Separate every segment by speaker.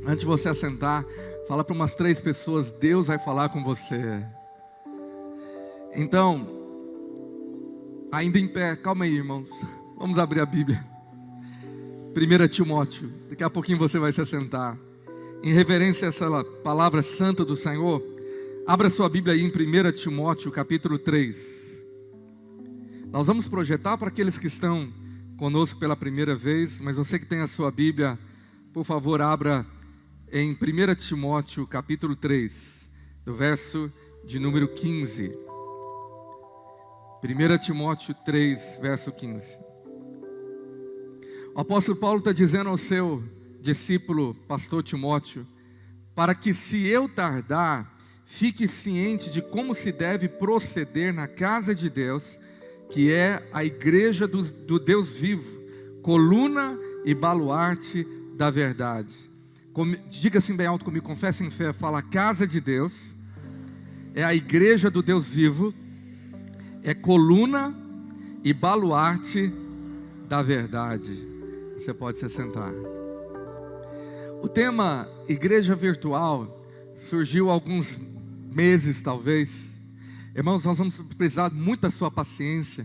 Speaker 1: Antes de você assentar, fala para umas 3 pessoas, Deus vai falar com você. Então, ainda em pé, calma aí, irmãos. Vamos abrir a Bíblia. 1 Timóteo, daqui a pouquinho você vai se assentar. Em reverência a essa palavra santa do Senhor, abra sua Bíblia aí em 1 Timóteo, capítulo 3. Nós vamos projetar para aqueles que estão conosco pela primeira vez, mas você que tem a sua Bíblia, por favor, abra em 1 Timóteo, capítulo 3, do verso de número 15. 1 Timóteo 3, verso 15. O apóstolo Paulo está dizendo ao seu discípulo, pastor Timóteo, para que se eu tardar, fique ciente de como se deve proceder na casa de Deus, que é a igreja do Deus vivo, coluna e baluarte da verdade. Diga assim bem alto comigo, confessa em fé, fala: a casa de Deus é a igreja do Deus vivo, é coluna e baluarte da verdade. Você pode se sentar. O tema igreja virtual surgiu há alguns meses talvez. Irmãos, nós vamos precisar muito da sua paciência.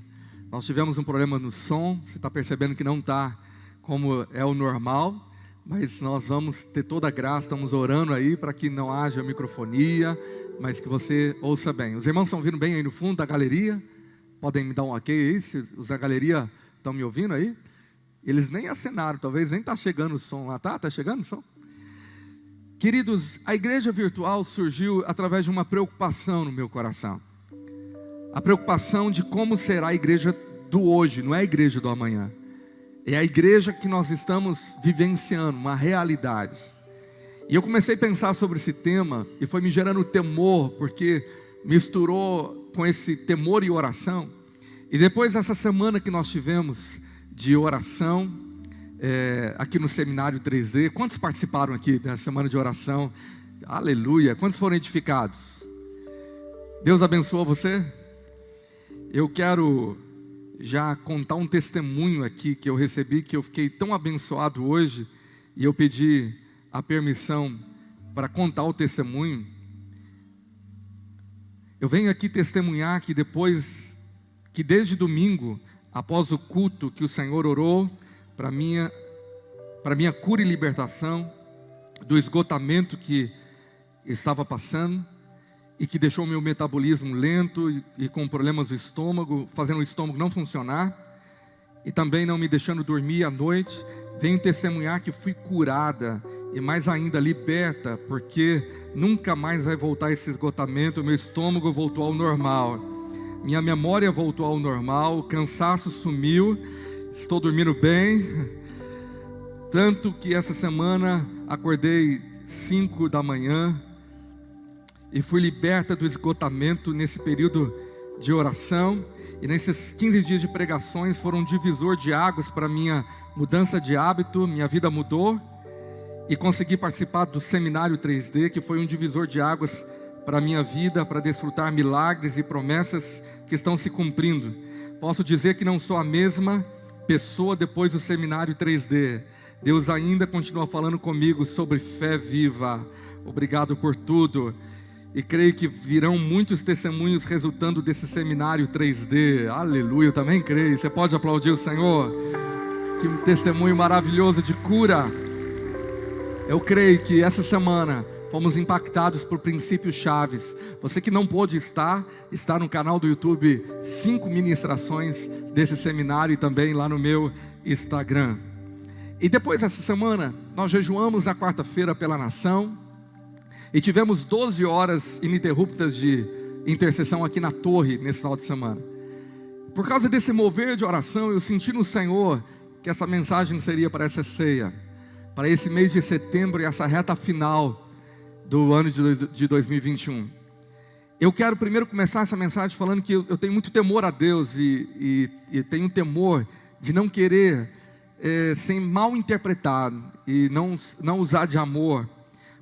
Speaker 1: Nós tivemos um problema no som, você está percebendo que não está como é o normal, mas nós vamos ter toda a graça, estamos orando aí para que não haja microfonia, mas que você ouça bem. Os irmãos estão ouvindo bem aí no fundo da galeria? Podem me dar um ok aí, se os da galeria estão me ouvindo aí? Eles nem acenaram, talvez nem está chegando o som lá, tá? Está chegando o som? Queridos, a igreja virtual surgiu através de uma preocupação no meu coração. A preocupação de como será a igreja do hoje, não é a igreja do amanhã. É a igreja que nós estamos vivenciando, uma realidade. E eu comecei a pensar sobre esse tema, e foi me gerando temor, porque misturou com esse temor e oração. E depois dessa semana que nós tivemos de oração, aqui no Seminário 3D, quantos participaram aqui da semana de oração? Aleluia! Quantos foram edificados? Deus abençoou você? Eu quero já contar um testemunho aqui que eu recebi, que eu fiquei tão abençoado hoje, e eu pedi a permissão para contar o testemunho. Eu venho aqui testemunhar que desde domingo, após o culto que o Senhor orou para minha cura e libertação do esgotamento que estava passando, e que deixou o meu metabolismo lento e com problemas do estômago, fazendo o estômago não funcionar, e também não me deixando dormir à noite, venho testemunhar que fui curada, e mais ainda liberta, porque nunca mais vai voltar esse esgotamento. O meu estômago voltou ao normal, minha memória voltou ao normal, o cansaço sumiu, estou dormindo bem, tanto que essa semana acordei 5 da manhã, e fui liberta do esgotamento nesse período de oração. E nesses 15 dias de pregações foram um divisor de águas para minha mudança de hábito. Minha vida mudou. E consegui participar do Seminário 3D, que foi um divisor de águas para a minha vida, para desfrutar milagres e promessas que estão se cumprindo. Posso dizer que não sou a mesma pessoa depois do Seminário 3D. Deus ainda continua falando comigo sobre fé viva. Obrigado por tudo. E creio que virão muitos testemunhos resultando desse Seminário 3D. Aleluia, eu também creio. Você pode aplaudir o Senhor? Que um testemunho maravilhoso de cura. Eu creio que essa semana fomos impactados por princípios chaves. Você que não pôde estar, está no canal do YouTube 5 ministrações desse seminário, e também lá no meu Instagram. E depois dessa semana, nós jejuamos na quarta-feira pela nação, e tivemos 12 horas ininterruptas de intercessão aqui na torre nesse final de semana. Por causa desse mover de oração, eu senti no Senhor que essa mensagem seria para essa ceia, para esse mês de setembro e essa reta final do ano de 2021. Eu quero primeiro começar essa mensagem falando que eu tenho muito temor a Deus, e tenho temor de não querer ser mal interpretado e não usar de amor.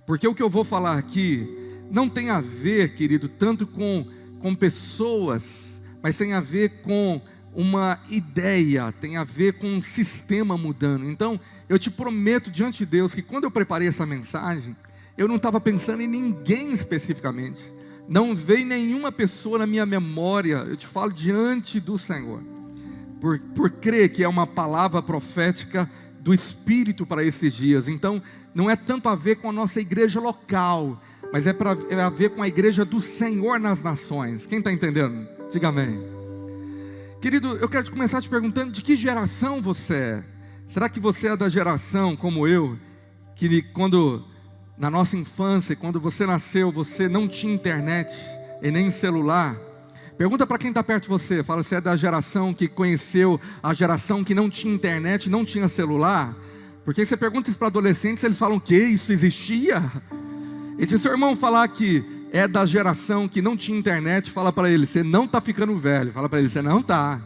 Speaker 1: Porque o que eu vou falar aqui não tem a ver, querido, tanto com pessoas, mas tem a ver com uma ideia, tem a ver com um sistema mudando. Então, eu te prometo diante de Deus que quando eu preparei essa mensagem, eu não estava pensando em ninguém especificamente. Não veio nenhuma pessoa na minha memória. Eu te falo diante do Senhor, por crer que é uma palavra profética do Espírito para esses dias. Então, não é tanto a ver com a nossa igreja local, mas é a ver com a igreja do Senhor nas nações. Quem está entendendo? Diga amém. Querido, eu quero começar te perguntando de que geração você é. Será que você é da geração como eu, que quando na nossa infância, quando você nasceu, você não tinha internet e nem celular? Pergunta para quem está perto de você, fala se é da geração que conheceu a geração que não tinha internet, não tinha celular. Porque você pergunta isso para adolescentes, eles falam que isso existia. E se seu irmão falar que é da geração que não tinha internet, fala para ele, você não está ficando velho. Fala para ele, você não está.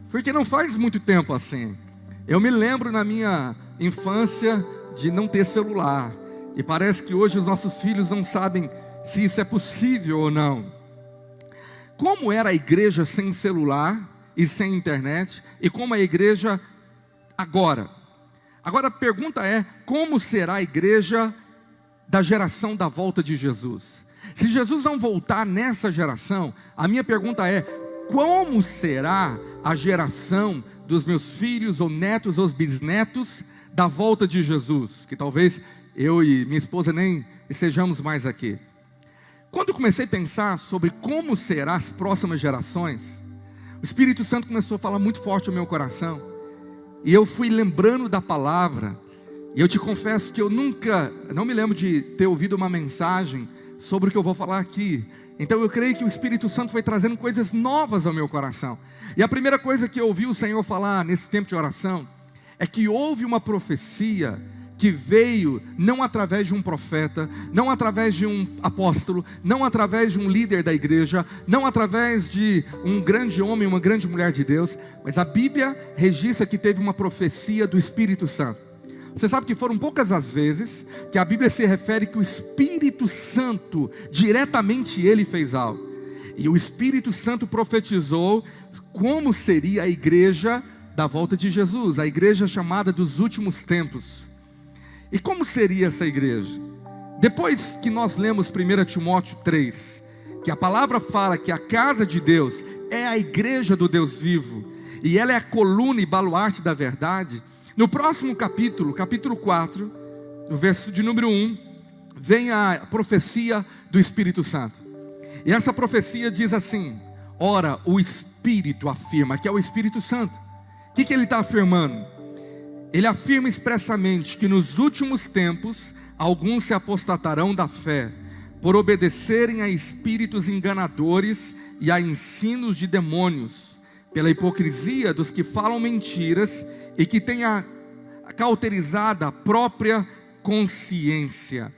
Speaker 1: Porque não faz muito tempo assim. Eu me lembro na minha infância de não ter celular. E parece que hoje os nossos filhos não sabem se isso é possível ou não. Como era a igreja sem celular e sem internet? E como é a igreja agora? Agora a pergunta é, como será a igreja da geração da volta de Jesus? Se Jesus não voltar nessa geração, a minha pergunta é, como será a geração dos meus filhos ou netos ou bisnetos da volta de Jesus? Que talvez eu e minha esposa nem estejamos mais aqui. Quando eu comecei a pensar sobre como serão as próximas gerações, o Espírito Santo começou a falar muito forte no meu coração. E eu fui lembrando da palavra. E eu te confesso que eu não me lembro de ter ouvido uma mensagem sobre o que eu vou falar aqui. Então eu creio que o Espírito Santo foi trazendo coisas novas ao meu coração. E a primeira coisa que eu ouvi o Senhor falar nesse tempo de oração é que houve uma profecia que veio não através de um profeta, não através de um apóstolo, não através de um líder da igreja, não através de um grande homem, uma grande mulher de Deus, mas a Bíblia registra que teve uma profecia do Espírito Santo. Você sabe que foram poucas as vezes que a Bíblia se refere que o Espírito Santo, diretamente ele fez algo. E o Espírito Santo profetizou como seria a igreja da volta de Jesus, a igreja chamada dos últimos tempos. E como seria essa igreja? Depois que nós lemos 1 Timóteo 3, que a palavra fala que a casa de Deus é a igreja do Deus vivo, e ela é a coluna e baluarte da verdade, no próximo capítulo, capítulo 4, no verso de número 1, vem a profecia do Espírito Santo. E essa profecia diz assim, ora, o Espírito afirma, que é o Espírito Santo. O que ele está afirmando? Ele afirma expressamente que nos últimos tempos, alguns se apostatarão da fé, por obedecerem a espíritos enganadores e a ensinos de demônios, pela hipocrisia dos que falam mentiras e que têm cauterizado a própria consciência.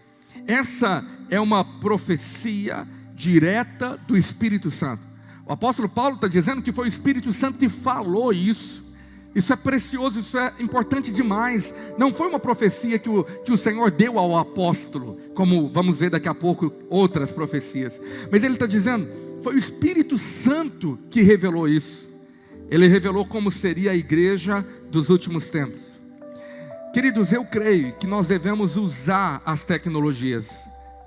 Speaker 1: Essa é uma profecia direta do Espírito Santo. O apóstolo Paulo está dizendo que foi o Espírito Santo que falou isso. Isso é precioso, isso é importante demais. Não foi uma profecia que o Senhor deu ao apóstolo, como vamos ver daqui a pouco outras profecias. Mas ele está dizendo, foi o Espírito Santo que revelou isso. Ele revelou como seria a igreja dos últimos tempos. Queridos, eu creio que nós devemos usar as tecnologias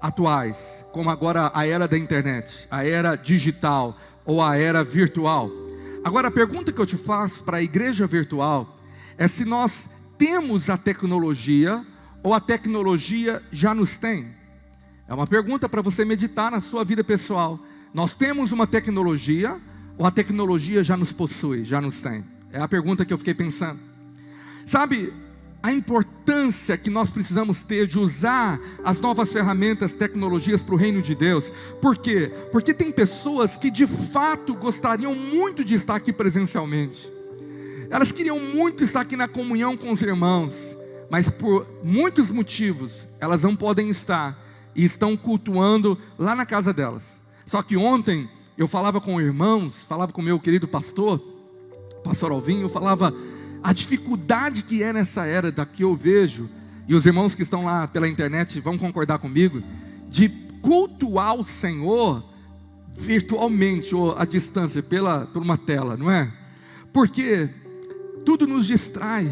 Speaker 1: atuais, como agora a era da internet, a era digital ou a era virtual. Agora a pergunta que eu te faço para a igreja virtual é se nós temos a tecnologia ou a tecnologia já nos tem. É uma pergunta para você meditar na sua vida pessoal. Nós temos uma tecnologia ou a tecnologia já nos possui, já nos tem? É a pergunta que eu fiquei pensando. Sabe, a importância que nós precisamos ter de usar as novas ferramentas, tecnologias para o reino de Deus. Por quê? Porque tem pessoas que de fato gostariam muito de estar aqui presencialmente. Elas queriam muito estar aqui na comunhão com os irmãos, mas por muitos motivos elas não podem estar e estão cultuando lá na casa delas. Só que ontem eu falava com irmãos, falava com o meu querido pastor Alvinho, eu falava a dificuldade que é nessa era daqui eu vejo, e os irmãos que estão lá pela internet vão concordar comigo, de cultuar o Senhor virtualmente ou à distância, por uma tela, não é? porque tudo nos distrai.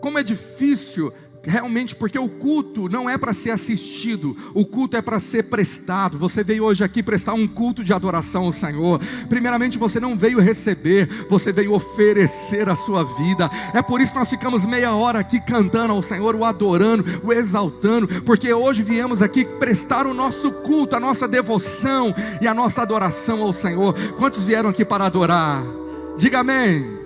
Speaker 1: Como é difícil realmente, porque o culto não é para ser assistido, o culto é para ser prestado. Você veio hoje aqui prestar um culto de adoração ao Senhor. Primeiramente, você não veio receber, você veio oferecer a sua vida. É por isso que nós ficamos meia hora aqui cantando ao Senhor, o adorando, o exaltando, porque hoje viemos aqui prestar o nosso culto, a nossa devoção e a nossa adoração ao Senhor. Quantos vieram aqui para adorar? Diga amém.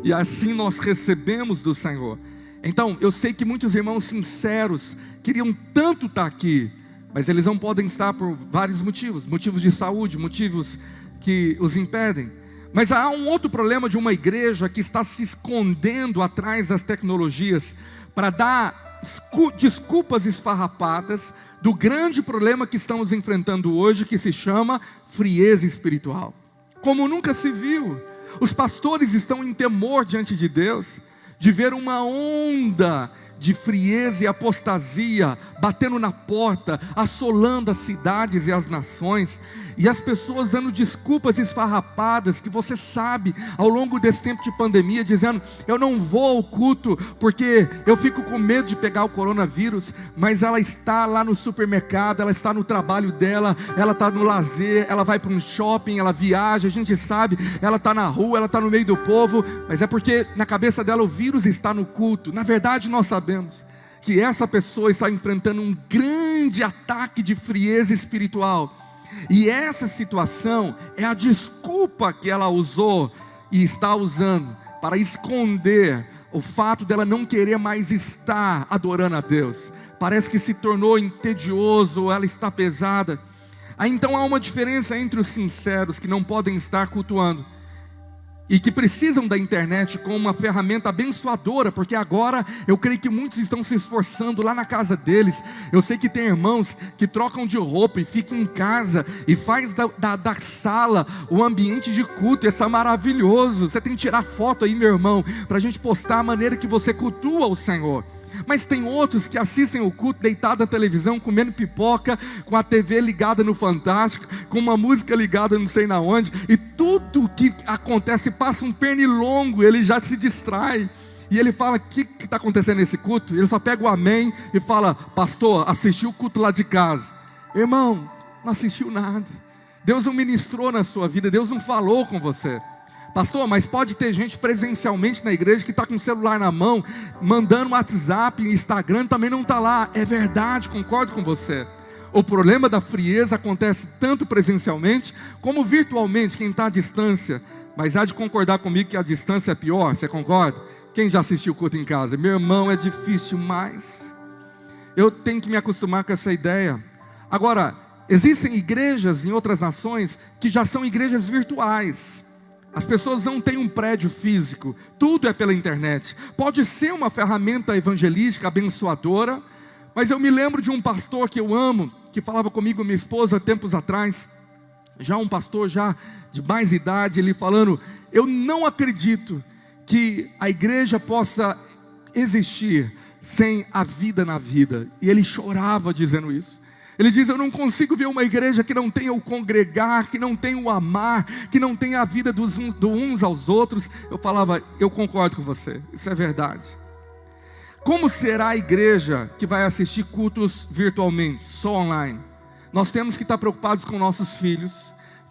Speaker 1: E assim nós recebemos do Senhor. Então, eu sei que muitos irmãos sinceros queriam tanto estar aqui, mas eles não podem estar por vários motivos, motivos de saúde, motivos que os impedem. Mas há um outro problema de uma igreja que está se escondendo atrás das tecnologias para dar desculpas esfarrapadas do grande problema que estamos enfrentando hoje, que se chama frieza espiritual. Como nunca se viu, os pastores estão em temor diante de Deus, de ver uma onda de frieza e apostasia batendo na porta, assolando as cidades e as nações, e as pessoas dando desculpas esfarrapadas, que você sabe, ao longo desse tempo de pandemia, dizendo: eu não vou ao culto, porque eu fico com medo de pegar o coronavírus. Mas ela está lá no supermercado, ela está no trabalho dela, ela está no lazer, ela vai para um shopping, ela viaja, a gente sabe, ela está na rua, ela está no meio do povo, mas é porque na cabeça dela o vírus está no culto. Na verdade, nós sabemos que essa pessoa está enfrentando um grande ataque de frieza espiritual, e essa situação é a desculpa que ela usou e está usando para esconder o fato dela não querer mais estar adorando a Deus. Parece que se tornou entedioso, ela está pesada. Aí então há uma diferença entre os sinceros, que não podem estar cultuando e que precisam da internet como uma ferramenta abençoadora, porque agora eu creio que muitos estão se esforçando lá na casa deles. Eu sei que tem irmãos que trocam de roupa e ficam em casa e faz da sala o ambiente de culto. Isso é maravilhoso. Você tem que tirar foto aí, meu irmão, para a gente postar a maneira que você cultua o Senhor. Mas tem outros que assistem o culto deitado na televisão, comendo pipoca, com a TV ligada no Fantástico, com uma música ligada não sei na onde, e tudo que acontece passa um pernilongo, ele já se distrai, e ele fala: o que está acontecendo nesse culto? Ele só pega o amém e fala: pastor, assistiu o culto lá de casa. Irmão, não assistiu nada. Deus não ministrou na sua vida, Deus não falou com você. Pastor, mas pode ter gente presencialmente na igreja que está com o celular na mão, mandando WhatsApp, Instagram, também não está lá. É verdade, concordo com você. O problema da frieza acontece tanto presencialmente, como virtualmente, quem está à distância. Mas há de concordar comigo que a distância é pior, você concorda? Quem já assistiu o culto em casa? Meu irmão, é difícil, mas eu tenho que me acostumar com essa ideia. Agora, existem igrejas em outras nações que já são igrejas virtuais. As pessoas não têm um prédio físico, tudo é pela internet. Pode ser uma ferramenta evangelística abençoadora, mas eu me lembro de um pastor que eu amo, que falava comigo, minha esposa, tempos atrás, já um pastor já de mais idade, ele falando: eu não acredito que a igreja possa existir sem a vida na vida. E ele chorava dizendo isso. Ele diz: eu não consigo ver uma igreja que não tenha o congregar, que não tenha o amar, que não tenha a vida dos uns aos outros. Eu falava: eu concordo com você, isso é verdade. Como será a igreja que vai assistir cultos virtualmente, só online? Nós temos que estar preocupados com nossos filhos,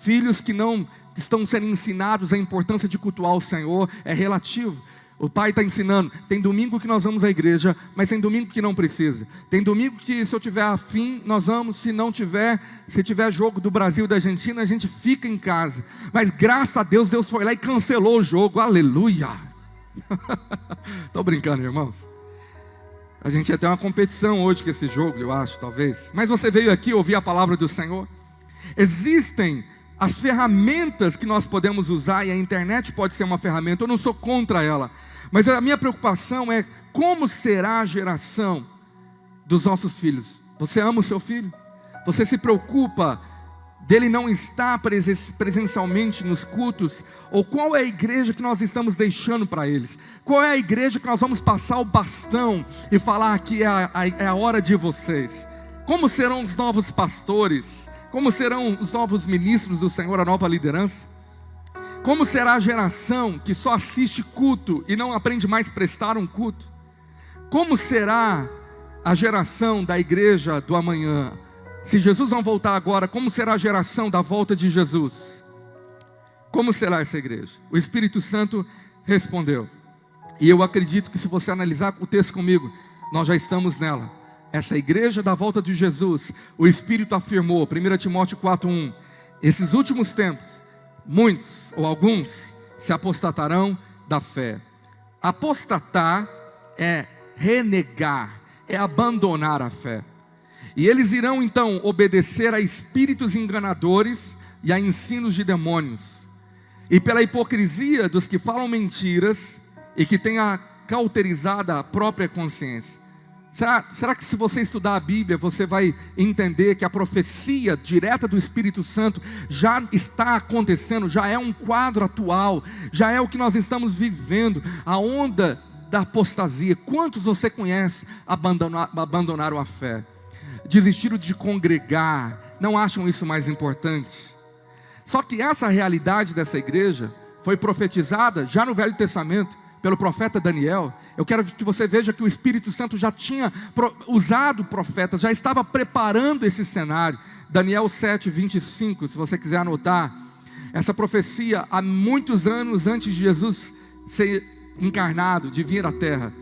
Speaker 1: filhos que não estão sendo ensinados a importância de cultuar o Senhor. É relativo. O pai está ensinando: tem domingo que nós vamos à igreja, mas tem domingo que não precisa. Tem domingo que, se eu tiver afim, nós vamos. Se não tiver, se tiver jogo do Brasil e da Argentina, a gente fica em casa. Mas graças a Deus, Deus foi lá e cancelou o jogo. Aleluia! Estou brincando, irmãos. A gente ia ter uma competição hoje com esse jogo, eu acho, talvez. Mas você veio aqui ouvir a palavra do Senhor. Existem as ferramentas que nós podemos usar, e a internet pode ser uma ferramenta. Eu não sou contra ela, mas a minha preocupação é como será a geração dos nossos filhos. Você ama o seu filho? Você se preocupa dele não estar presencialmente nos cultos? Ou qual é a igreja que nós estamos deixando para eles? Qual é a igreja que nós vamos passar o bastão e falar: aqui é a hora de vocês? Como serão os novos pastores? Como serão os novos ministros do Senhor, a nova liderança? Como será a geração que só assiste culto e não aprende mais a prestar um culto? Como será a geração da igreja do amanhã? Se Jesus não voltar agora, como será a geração da volta de Jesus? Como será essa igreja? O Espírito Santo respondeu. E eu acredito que se você analisar o texto comigo, nós já estamos nela. Essa igreja da volta de Jesus, o Espírito afirmou, 1 Timóteo 4:1, esses últimos tempos, muitos ou alguns se apostatarão da fé. Apostatar é renegar, é abandonar a fé. E eles irão então obedecer a espíritos enganadores e a ensinos de demônios. E pela hipocrisia dos que falam mentiras e que têm cauterizada a própria consciência. Será que se você estudar a Bíblia, você vai entender que a profecia direta do Espírito Santo já está acontecendo, já é um quadro atual, já é o que nós estamos vivendo, a onda da apostasia. Quantos você conhece abandonaram a fé? Desistiram de congregar, não acham isso mais importante? Só que essa realidade dessa igreja foi profetizada já no Velho Testamento, pelo profeta Daniel. Eu quero que você veja que o Espírito Santo já tinha usado profetas, já estava preparando esse cenário. Daniel 7:25, se você quiser anotar. Essa profecia há muitos anos antes de Jesus ser encarnado, de vir à terra.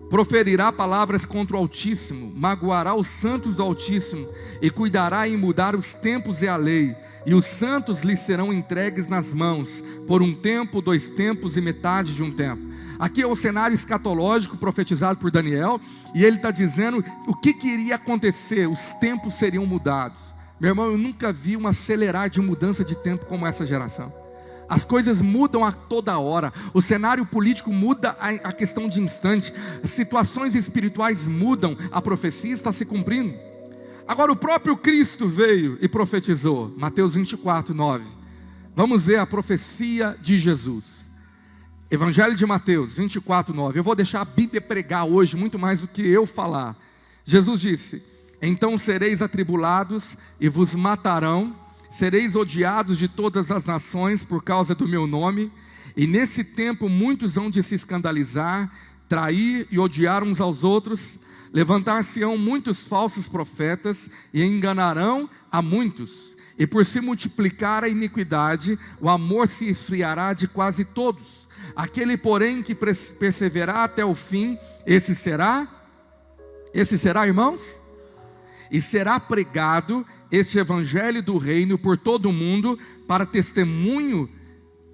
Speaker 1: Proferirá palavras contra o Altíssimo, magoará os santos do Altíssimo, e cuidará em mudar os tempos e a lei, e os santos lhes serão entregues nas mãos, por um tempo, 2 tempos e metade de um tempo. Aqui é o cenário escatológico profetizado por Daniel, e ele está dizendo o que iria acontecer, os tempos seriam mudados. Meu irmão, eu nunca vi um acelerar de mudança de tempo como essa geração. As coisas mudam a toda hora, o cenário político muda a questão de instante, as situações espirituais mudam, a profecia está se cumprindo. Agora o próprio Cristo veio e profetizou, Mateus 24:9. Vamos ver a profecia de Jesus. Evangelho de Mateus 24:9. Eu vou deixar a Bíblia pregar hoje, muito mais do que eu falar. Jesus disse: então sereis atribulados e vos matarão, sereis odiados de todas as nações por causa do meu nome, e nesse tempo muitos hão de se escandalizar, trair e odiar uns aos outros, levantar-se-ão muitos falsos profetas e enganarão a muitos, e por se multiplicar a iniquidade, o amor se esfriará de quase todos. Aquele porém que perseverar até o fim, esse será, irmãos? E será pregado este evangelho do reino por todo o mundo, para testemunho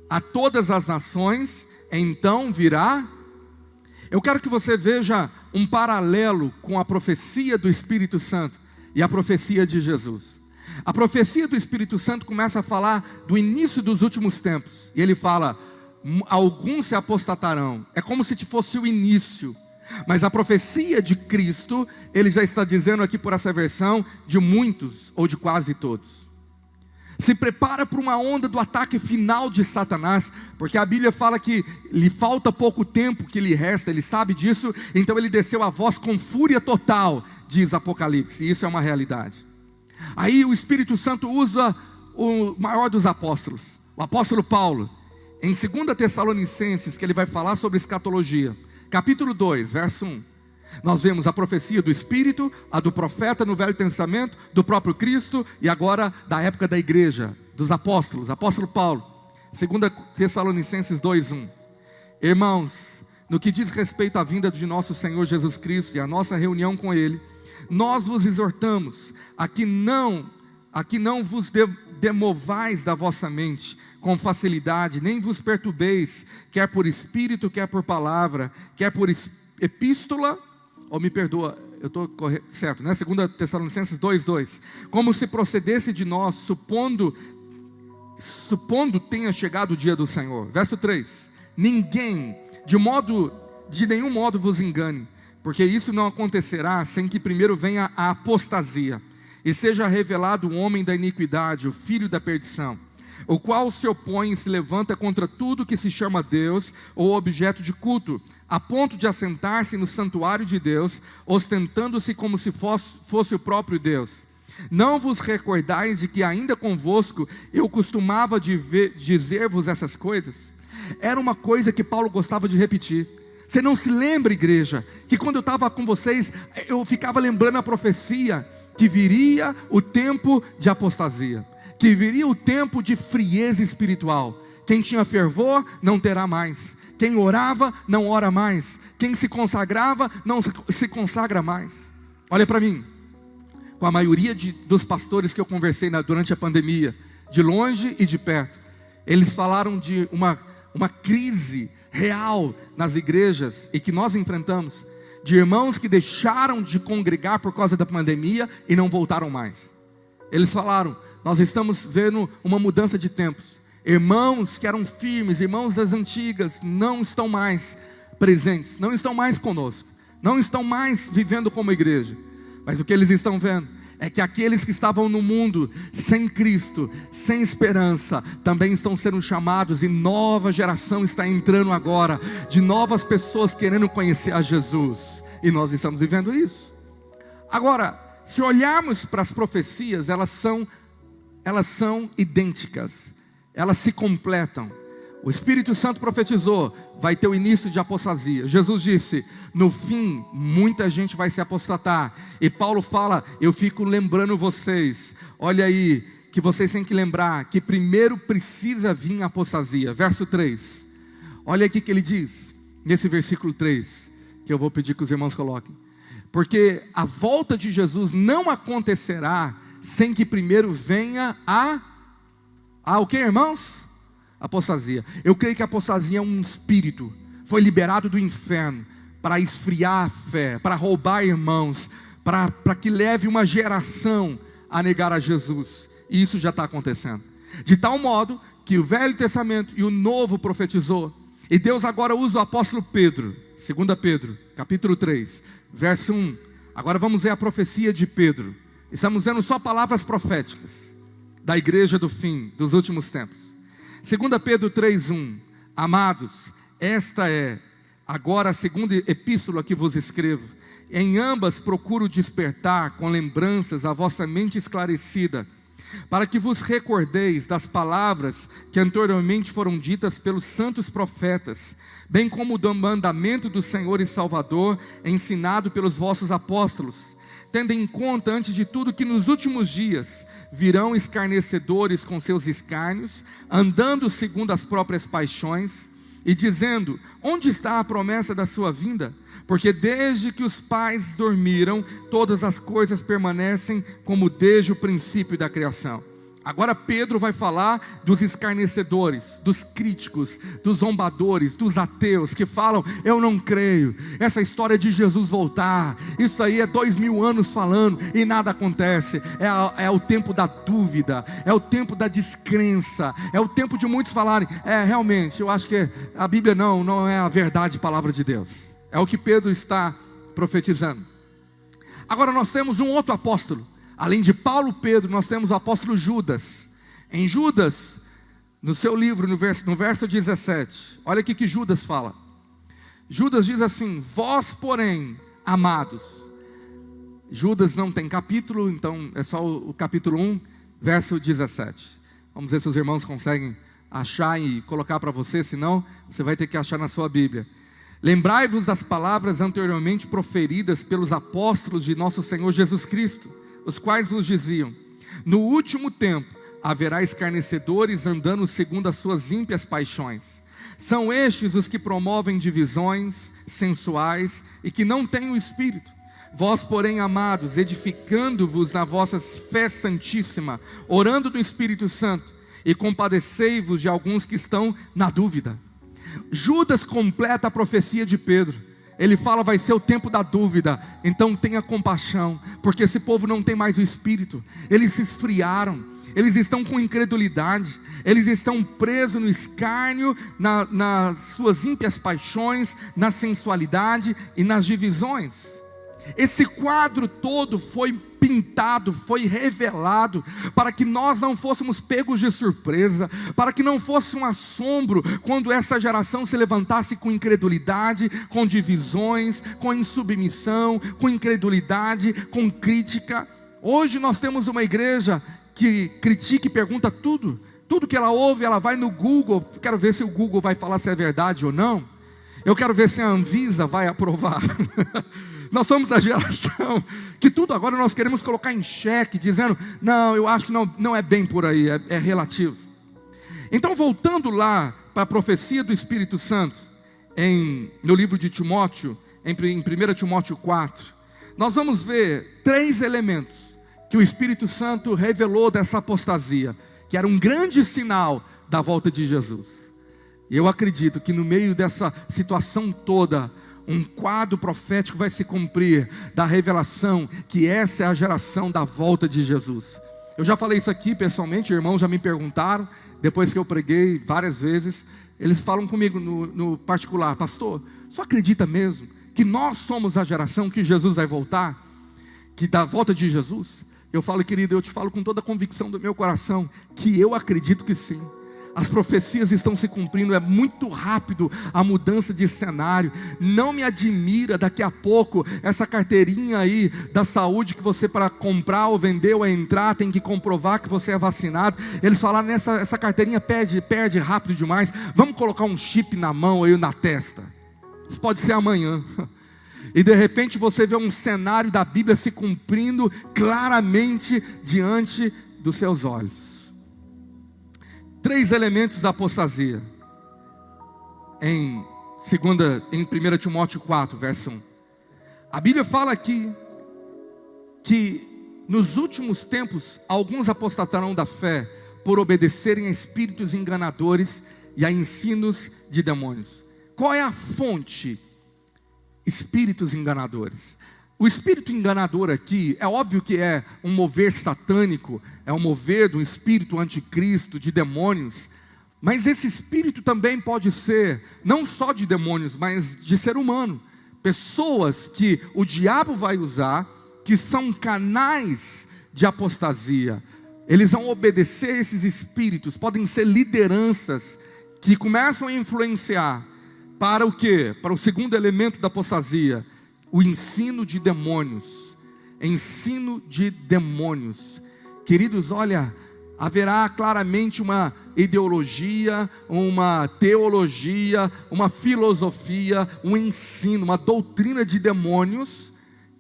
Speaker 1: a todas as nações, então virá. Eu quero que você veja um paralelo com a profecia do Espírito Santo e a profecia de Jesus. A profecia do Espírito Santo começa a falar do início dos últimos tempos, e ele fala: alguns se apostatarão. É como se fosse o início. Mas a profecia de Cristo, ele já está dizendo aqui por essa versão, de muitos ou de quase todos. Se prepara para uma onda do ataque final de Satanás, porque a Bíblia fala que lhe falta pouco tempo que lhe resta, ele sabe disso, então ele desceu a voz com fúria total, diz Apocalipse, e isso é uma realidade. Aí o Espírito Santo usa o maior dos apóstolos, o apóstolo Paulo, em 2 Tessalonicenses, que ele vai falar sobre escatologia. Capítulo 2, verso 1. Nós vemos a profecia do Espírito, a do profeta no Velho Testamento, do próprio Cristo, e agora da época da igreja, dos apóstolos, apóstolo Paulo. 2 Tessalonicenses 2:1. Irmãos, no que diz respeito à vinda de nosso Senhor Jesus Cristo e à nossa reunião com Ele, nós vos exortamos a que não vos demovais da vossa mente com facilidade, nem vos perturbeis, quer por espírito, quer por palavra, quer por epístola, ou me perdoa, eu estou certo, né? 2 Tessalonicenses 2:2, como se procedesse de nós, supondo tenha chegado o dia do Senhor. Verso 3, ninguém, de nenhum modo vos engane, porque isso não acontecerá sem que primeiro venha a apostasia, e seja revelado o homem da iniquidade, o filho da perdição, o qual se opõe e se levanta contra tudo que se chama Deus ou objeto de culto, a ponto de assentar-se no santuário de Deus, ostentando-se como se fosse o próprio Deus. Não vos recordais de que ainda convosco eu costumava dizer-vos essas coisas? Era uma coisa que Paulo gostava de repetir. Você não se lembra, igreja, que quando eu estava com vocês, eu ficava lembrando a profecia, que viria o tempo de apostasia, que viria o tempo de frieza espiritual. Quem tinha fervor, não terá mais. Quem orava, não ora mais. Quem se consagrava, não se consagra mais. Olha para mim, com a maioria dos pastores que eu conversei durante a pandemia, de longe e de perto, eles falaram de uma crise real nas igrejas e que nós enfrentamos, de irmãos que deixaram de congregar por causa da pandemia e não voltaram mais. Eles falaram: nós estamos vendo uma mudança de tempos. Irmãos que eram firmes, irmãos das antigas, não estão mais presentes, não estão mais conosco, não estão mais vivendo como igreja. Mas o que eles estão vendo é que aqueles que estavam no mundo sem Cristo, sem esperança, também estão sendo chamados, e nova geração está entrando agora, de novas pessoas querendo conhecer a Jesus, e nós estamos vivendo isso. Agora, se olharmos para as profecias, elas são idênticas, elas se completam. O Espírito Santo profetizou: vai ter o início de apostasia. Jesus disse: no fim, muita gente vai se apostatar. E Paulo fala: eu fico lembrando vocês, olha aí, que vocês têm que lembrar, que primeiro precisa vir a apostasia. Verso 3, olha aqui que ele diz, nesse versículo 3, que eu vou pedir que os irmãos coloquem. Porque a volta de Jesus não acontecerá sem que primeiro venha o que, irmãos? Apostasia. Eu creio que a apostasia é um espírito, foi liberado do inferno para esfriar a fé, para roubar irmãos, para que leve uma geração a negar a Jesus. E isso já está acontecendo, de tal modo que o Velho Testamento e o Novo profetizou, e Deus agora usa o apóstolo Pedro, 2 Pedro, capítulo 3, verso 1. Agora vamos ver a profecia de Pedro. Estamos vendo só palavras proféticas da igreja do fim, dos últimos tempos. 2 Pedro 3:1. Amados, esta é agora a segunda epístola que vos escrevo. Em ambas procuro despertar com lembranças a vossa mente esclarecida, para que vos recordeis das palavras que anteriormente foram ditas pelos santos profetas, bem como do mandamento do Senhor e Salvador, ensinado pelos vossos apóstolos, tendo em conta antes de tudo que nos últimos dias virão escarnecedores com seus escárnios, andando segundo as próprias paixões, e dizendo: onde está a promessa da sua vinda? Porque desde que os pais dormiram, todas as coisas permanecem como desde o princípio da criação. Agora Pedro vai falar dos escarnecedores, dos críticos, dos zombadores, dos ateus, que falam: eu não creio, essa história de Jesus voltar, isso aí é 2000 anos falando e nada acontece. É o tempo da dúvida, é o tempo da descrença, é o tempo de muitos falarem: realmente, eu acho que a Bíblia não é a verdade, palavra de Deus. É o que Pedro está profetizando. Agora nós temos um outro apóstolo. Além de Paulo e Pedro, nós temos o apóstolo Judas. Em Judas, no seu livro, no verso 17, olha aqui que Judas fala. Judas diz assim: vós porém, amados. Judas não tem capítulo, então é só o capítulo 1, verso 17. Vamos ver se os irmãos conseguem achar e colocar para você, senão você vai ter que achar na sua Bíblia. Lembrai-vos das palavras anteriormente proferidas pelos apóstolos de nosso Senhor Jesus Cristo, os quais vos diziam: no último tempo haverá escarnecedores andando segundo as suas ímpias paixões. São estes os que promovem divisões sensuais e que não têm o Espírito. Vós, porém, amados, edificando-vos na vossa fé santíssima, orando no Espírito Santo, e compadecei-vos de alguns que estão na dúvida. Judas completa a profecia de Pedro. Ele fala: vai ser o tempo da dúvida, então tenha compaixão, porque esse povo não tem mais o Espírito, eles se esfriaram, eles estão com incredulidade, eles estão presos no escárnio, nas suas ímpias paixões, na sensualidade e nas divisões. Esse quadro todo foi pintado, foi revelado, para que nós não fôssemos pegos de surpresa, para que não fosse um assombro quando essa geração se levantasse com incredulidade, com divisões, com insubmissão, com incredulidade, com crítica. Hoje nós temos uma igreja que critica e pergunta tudo. Tudo que ela ouve, ela vai no Google. Quero ver se o Google vai falar se é verdade ou não. Eu quero ver se a Anvisa vai aprovar. Nós somos a geração que tudo agora nós queremos colocar em xeque, dizendo, não, eu acho que não é bem por aí, é relativo. Então, voltando lá para a profecia do Espírito Santo, no livro de Timóteo, em 1 Timóteo 4, nós vamos ver 3 elementos que o Espírito Santo revelou dessa apostasia, que era um grande sinal da volta de Jesus. E eu acredito que no meio dessa situação toda, um quadro profético vai se cumprir, da revelação, que essa é a geração da volta de Jesus. Eu já falei isso aqui pessoalmente, irmãos já me perguntaram, depois que eu preguei várias vezes, eles falam comigo no particular, pastor, só acredita mesmo que nós somos a geração que Jesus vai voltar? Que da volta de Jesus? Eu falo, querido, eu te falo com toda a convicção do meu coração, que eu acredito que sim. As profecias estão se cumprindo, é muito rápido a mudança de cenário. Não me admira daqui a pouco essa carteirinha aí da saúde que você, para comprar ou vender ou entrar, tem que comprovar que você é vacinado. Eles falaram, essa carteirinha perde rápido demais, vamos colocar um chip na mão ou na testa. Isso pode ser amanhã. E de repente você vê um cenário da Bíblia se cumprindo claramente diante dos seus olhos. 3 elementos da apostasia. Em 1 Timóteo 4, verso 1. A Bíblia fala aqui que nos últimos tempos alguns apostatarão da fé por obedecerem a espíritos enganadores e a ensinos de demônios. Qual é a fonte? Espíritos enganadores. O espírito enganador aqui, é óbvio que é um mover satânico, é um mover do espírito anticristo, de demônios, mas esse espírito também pode ser, não só de demônios, mas de ser humano. Pessoas que o diabo vai usar, que são canais de apostasia. Eles vão obedecer a esses espíritos, podem ser lideranças que começam a influenciar para o quê? Para o segundo elemento da apostasia, o ensino de demônios. Ensino de demônios. Queridos, olha, haverá claramente uma ideologia, uma teologia, uma filosofia, um ensino, uma doutrina de demônios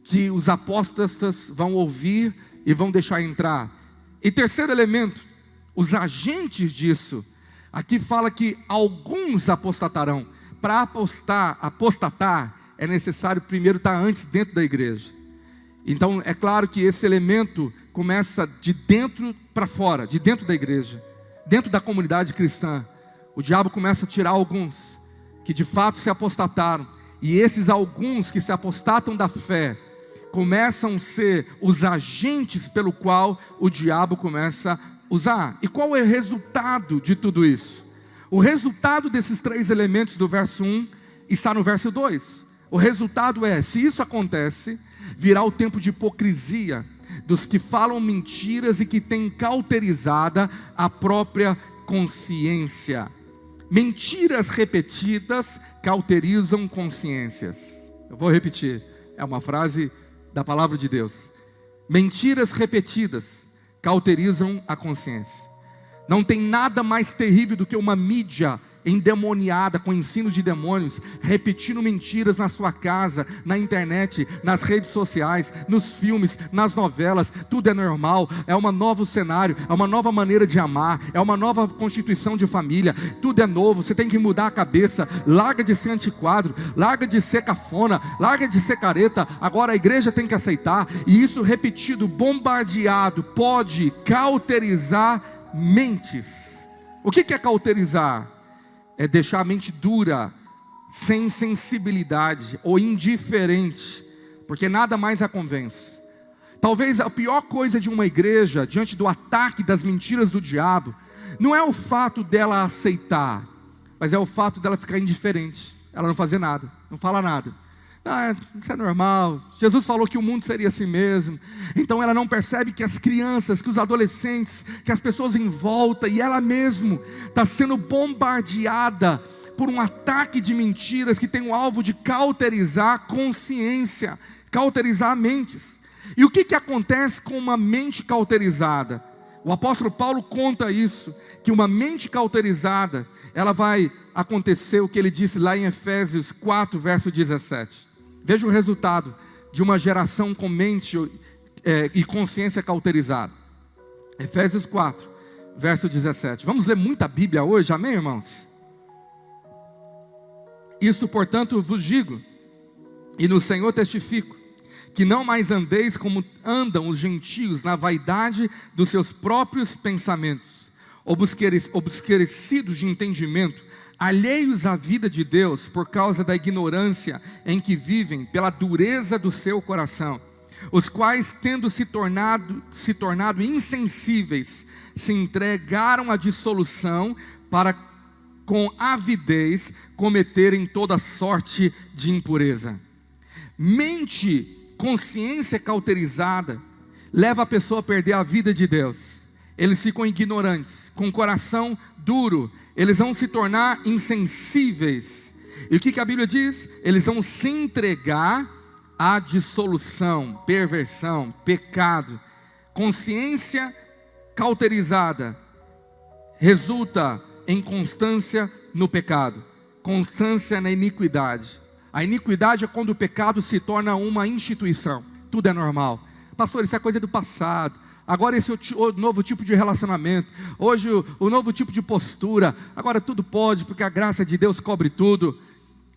Speaker 1: que os apóstatas vão ouvir e vão deixar entrar. E terceiro elemento, os agentes disso. Aqui fala que alguns apostatarão. Para apostatar, é necessário primeiro estar antes dentro da igreja. Então é claro que esse elemento começa de dentro para fora, de dentro da igreja, dentro da comunidade cristã. O diabo começa a tirar alguns que de fato se apostataram, e esses alguns que se apostatam da fé começam a ser os agentes pelo qual o diabo começa a usar. E qual é o resultado de tudo isso? O resultado desses 3 elementos do verso 1 está no verso 2. O resultado é, se isso acontece, virá o tempo de hipocrisia dos que falam mentiras e que têm cauterizada a própria consciência. Mentiras repetidas cauterizam consciências. Eu vou repetir, é uma frase da palavra de Deus. Mentiras repetidas cauterizam a consciência. Não tem nada mais terrível do que uma mídia endemoniada com ensino de demônios, repetindo mentiras na sua casa, na internet, nas redes sociais, nos filmes, nas novelas. Tudo é normal, é um novo cenário, é uma nova maneira de amar, é uma nova constituição de família. Tudo é novo, você tem que mudar a cabeça. Larga de ser antiquado, larga de ser cafona, larga de ser careta. Agora a igreja tem que aceitar. E isso repetido, bombardeado, pode cauterizar mentes. O que é cauterizar? É deixar a mente dura, sem sensibilidade ou indiferente, porque nada mais a convence. Talvez a pior coisa de uma igreja, diante do ataque das mentiras do diabo, não é o fato dela aceitar, mas é o fato dela ficar indiferente, ela não fazer nada, não fala nada. Isso é normal, Jesus falou que o mundo seria assim mesmo. Então ela não percebe que as crianças, que os adolescentes, que as pessoas em volta, e ela mesmo está sendo bombardeada por um ataque de mentiras que tem o alvo de cauterizar a consciência, cauterizar mentes. E o que acontece com uma mente cauterizada? O apóstolo Paulo conta isso, que uma mente cauterizada, ela vai acontecer o que ele disse lá em Efésios 4, verso 17. Veja o resultado de uma geração com mente e consciência cauterizada. Efésios 4, verso 17. Vamos ler muita Bíblia hoje, amém, irmãos? Isto, portanto, vos digo, e no Senhor testifico, que não mais andeis como andam os gentios na vaidade dos seus próprios pensamentos, obscurecidos de entendimento, alheios à vida de Deus por causa da ignorância em que vivem, pela dureza do seu coração, os quais, tendo se tornado insensíveis, se entregaram à dissolução para com avidez cometerem toda sorte de impureza. Mente, consciência cauterizada leva a pessoa a perder a vida de Deus. Eles ficam ignorantes, com o coração duro, eles vão se tornar insensíveis. E o que a Bíblia diz? Eles vão se entregar à dissolução, perversão, pecado. Consciência cauterizada resulta em constância no pecado, constância na iniquidade. A iniquidade é quando o pecado se torna uma instituição. Tudo é normal. Pastor, isso é coisa do passado. Agora esse é o novo tipo de relacionamento. Hoje o novo tipo de postura. Agora tudo pode, porque a graça de Deus cobre tudo.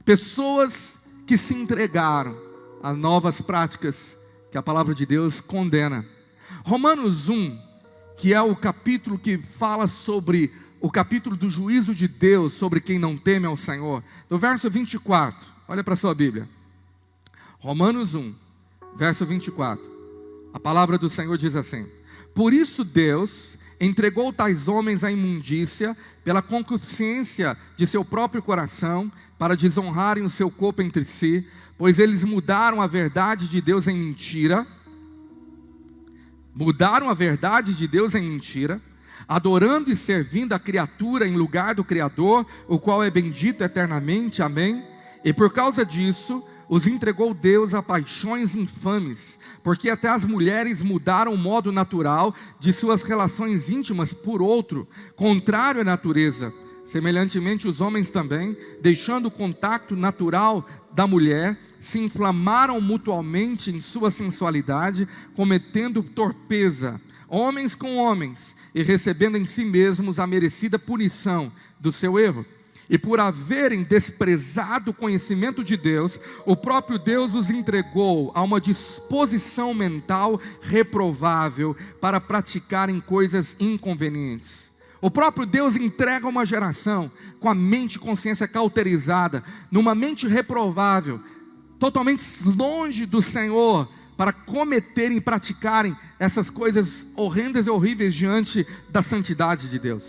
Speaker 1: Pessoas que se entregaram a novas práticas que a palavra de Deus condena. Romanos 1, que é o capítulo que fala sobre o capítulo do juízo de Deus sobre quem não teme ao Senhor. No verso 24, olha para a sua Bíblia. Romanos 1, verso 24. A palavra do Senhor diz assim: por isso Deus entregou tais homens à imundícia pela concupiscência de seu próprio coração, para desonrarem o seu corpo entre si, pois eles mudaram a verdade de Deus em mentira. Mudaram a verdade de Deus em mentira, adorando e servindo a criatura em lugar do Criador, o qual é bendito eternamente, amém? E por causa disso, os entregou Deus a paixões infames, porque até as mulheres mudaram o modo natural de suas relações íntimas por outro, contrário à natureza. Semelhantemente, os homens também, deixando o contato natural da mulher, se inflamaram mutuamente em sua sensualidade, cometendo torpeza, homens com homens, e recebendo em si mesmos a merecida punição do seu erro. E por haverem desprezado o conhecimento de Deus, o próprio Deus os entregou a uma disposição mental reprovável para praticarem coisas inconvenientes. O próprio Deus entrega uma geração com a mente e consciência cauterizada, numa mente reprovável, totalmente longe do Senhor, para cometerem e praticarem essas coisas horrendas e horríveis diante da santidade de Deus.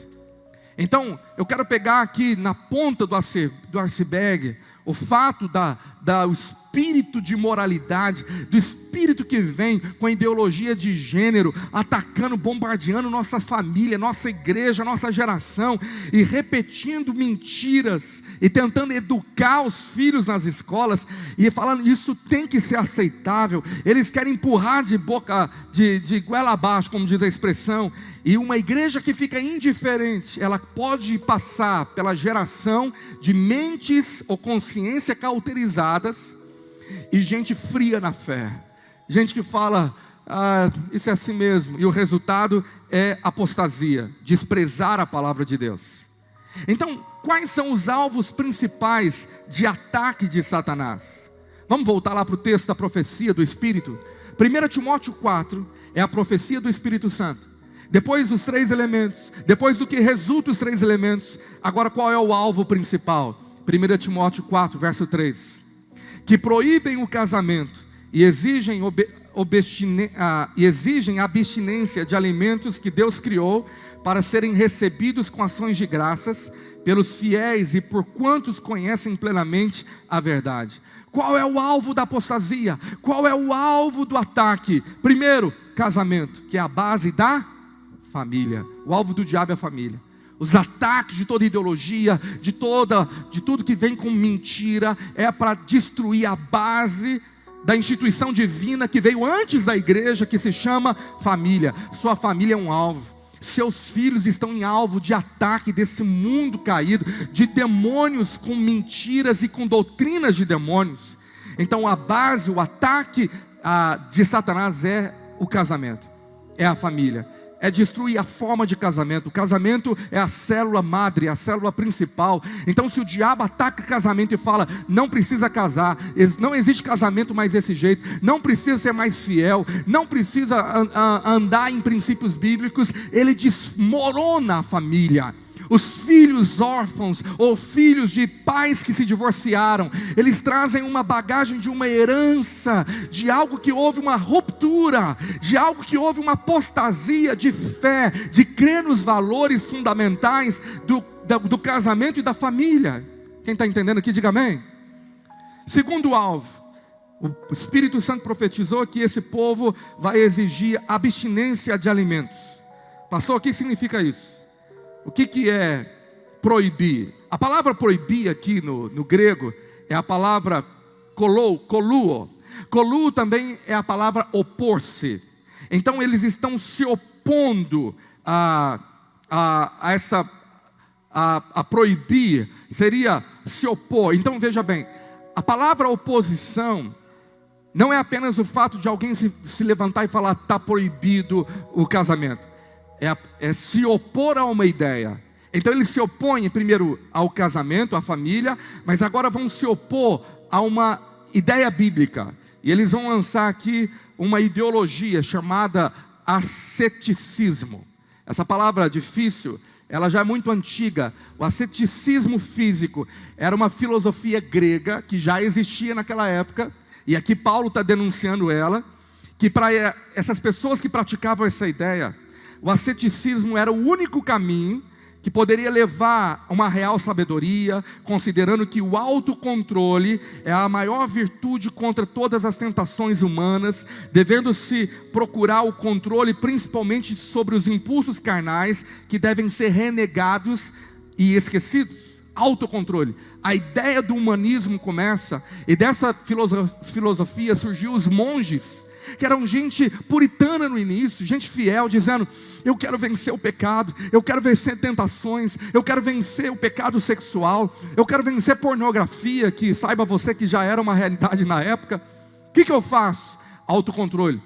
Speaker 1: Então, eu quero pegar aqui na ponta do iceberg o fato do espírito de moralidade, do espírito que vem com a ideologia de gênero, atacando, bombardeando nossa família, nossa igreja, nossa geração, e repetindo mentiras, e tentando educar os filhos nas escolas, e falando, isso tem que ser aceitável. Eles querem empurrar de goela abaixo, como diz a expressão, e uma igreja que fica indiferente, ela pode passar pela geração de mentes ou consciência cauterizadas, e gente fria na fé, gente que fala, isso é assim mesmo, e o resultado é apostasia, desprezar a palavra de Deus. Então, quais são os alvos principais de ataque de Satanás? Vamos voltar lá para o texto da profecia do Espírito. 1 Timóteo 4 é a profecia do Espírito Santo. Depois dos 3 elementos, depois do que resulta os 3 elementos, agora qual é o alvo principal? 1 Timóteo 4, verso 3. Que proíbem o casamento e exigem abstinência de alimentos que Deus criou para serem recebidos com ações de graças pelos fiéis e por quantos conhecem plenamente a verdade. Qual é o alvo da apostasia? Qual é o alvo do ataque? Primeiro, casamento, que é a base da família. O alvo do diabo é a família. Os ataques de toda ideologia, de tudo que vem com mentira, é para destruir a base da instituição divina que veio antes da igreja, que se chama família. Sua família é um alvo. Seus filhos estão em alvo de ataque desse mundo caído, de demônios com mentiras e com doutrinas de demônios. Então a base, o ataque de Satanás é o casamento, é a família, é destruir a forma de casamento. O casamento é a célula madre, a célula principal. Então se o diabo ataca o casamento e fala, não precisa casar, não existe casamento mais desse jeito, não precisa ser mais fiel, não precisa andar em princípios bíblicos, ele desmorona a família. Os filhos órfãos ou filhos de pais que se divorciaram, eles trazem uma bagagem de uma herança, de algo que houve uma ruptura, de algo que houve uma apostasia de fé, de crer nos valores fundamentais do casamento e da família. Quem está entendendo aqui, diga amém. Segundo alvo, o Espírito Santo profetizou que esse povo vai exigir abstinência de alimentos. Pastor, o que significa isso? O que é proibir? A palavra proibir aqui no grego é a palavra koluo. Koluo também é a palavra opor-se. Então eles estão se opondo a proibir, seria se opor. Então veja bem, a palavra oposição não é apenas o fato de alguém se levantar e falar, está proibido o casamento. É se opor a uma ideia. Então eles se opõem primeiro ao casamento, à família, mas agora vão se opor a uma ideia bíblica. E eles vão lançar aqui uma ideologia chamada asceticismo. Essa palavra difícil, ela já é muito antiga. O asceticismo físico era uma filosofia grega que já existia naquela época, e aqui Paulo está denunciando ela, que para essas pessoas que praticavam essa ideia, o asceticismo era o único caminho que poderia levar a uma real sabedoria, considerando que o autocontrole é a maior virtude contra todas as tentações humanas, devendo-se procurar o controle principalmente sobre os impulsos carnais, que devem ser renegados e esquecidos. Autocontrole. A ideia do humanismo começa, e dessa filosofia surgiu os monges, que eram gente puritana no início, gente fiel, dizendo, eu quero vencer o pecado, eu quero vencer tentações, eu quero vencer o pecado sexual, eu quero vencer pornografia, que saiba você que já era uma realidade na época. O que eu faço? Autocontrole.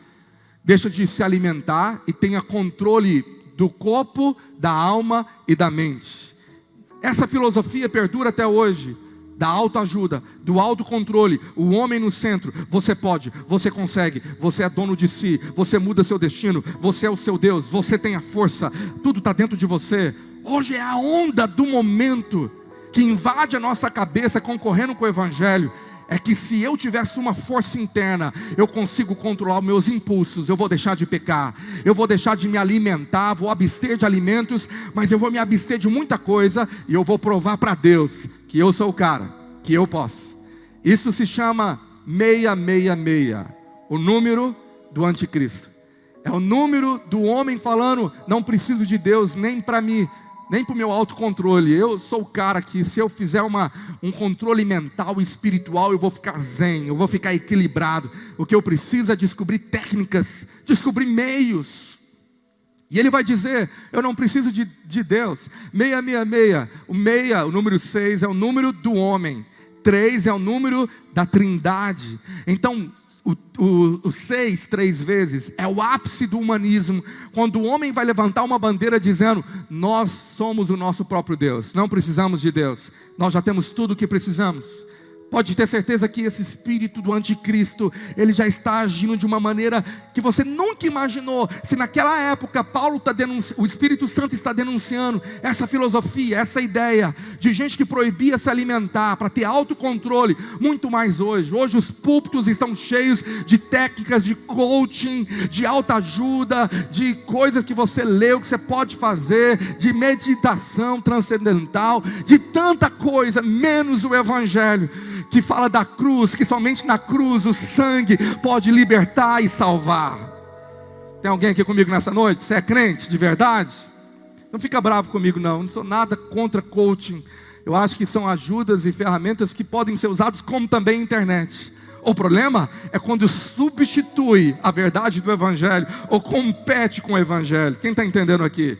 Speaker 1: Deixa de se alimentar e tenha controle do corpo, da alma e da mente. Essa filosofia perdura até hoje. Da autoajuda, do autocontrole, o homem no centro. Você pode, você consegue, você é dono de si, você muda seu destino, você é o seu Deus, você tem a força, tudo está dentro de você. Hoje é a onda do momento que invade a nossa cabeça concorrendo com o Evangelho. É que se eu tivesse uma força interna, eu consigo controlar os meus impulsos, eu vou deixar de pecar, eu vou deixar de me alimentar, vou abster de alimentos, mas eu vou me abster de muita coisa, e eu vou provar para Deus que eu sou o cara, que eu posso. Isso se chama 666, o número do anticristo. É o número do homem falando, não preciso de Deus nem para mim, nem para o meu autocontrole. Eu sou o cara que, se eu fizer um controle mental e espiritual, eu vou ficar zen, eu vou ficar equilibrado. O que eu preciso é descobrir técnicas, descobrir meios. E ele vai dizer, eu não preciso de Deus. 666, o número 6 é o número do homem, 3 é o número da trindade. Então, o 6, 3 vezes, é o ápice do humanismo, quando o homem vai levantar uma bandeira dizendo, nós somos o nosso próprio Deus, não precisamos de Deus, nós já temos tudo o que precisamos. Pode ter certeza que esse espírito do anticristo, ele já está agindo de uma maneira que você nunca imaginou. Se naquela época o Espírito Santo está denunciando essa filosofia, essa ideia de gente que proibia se alimentar para ter autocontrole, muito mais hoje. Hoje os púlpitos estão cheios de técnicas de coaching, de autoajuda, de coisas que você leu, que você pode fazer, de meditação transcendental, de tanta coisa, menos o Evangelho, que fala da cruz, que somente na cruz o sangue pode libertar e salvar. Tem alguém aqui comigo nessa noite? Você é crente de verdade? Não fica bravo comigo não sou nada contra coaching. Eu acho que são ajudas e ferramentas que podem ser usadas como também a internet. O problema é quando substitui a verdade do Evangelho, ou compete com o Evangelho. Quem está entendendo aqui?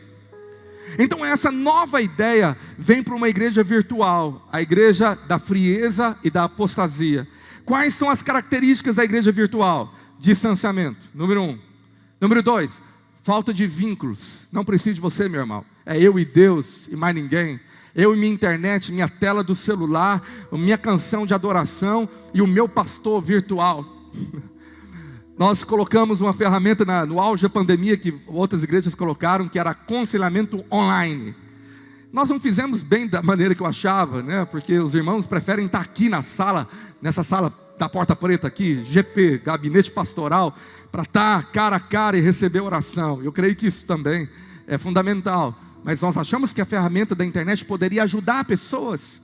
Speaker 1: Então essa nova ideia vem para uma igreja virtual, a igreja da frieza e da apostasia. Quais são as características da igreja virtual? Distanciamento, número 1. Número 2, falta de vínculos. Não preciso de você, meu irmão. É eu e Deus e mais ninguém. Eu e minha internet, minha tela do celular, minha canção de adoração e o meu pastor virtual. Nós colocamos uma ferramenta no auge da pandemia que outras igrejas colocaram, que era aconselhamento online. Nós não fizemos bem da maneira que eu achava, né? Porque os irmãos preferem estar aqui na sala, nessa sala da porta preta aqui, GP, Gabinete Pastoral, para estar cara a cara e receber oração. Eu creio que isso também é fundamental. Mas nós achamos que a ferramenta da internet poderia ajudar pessoas.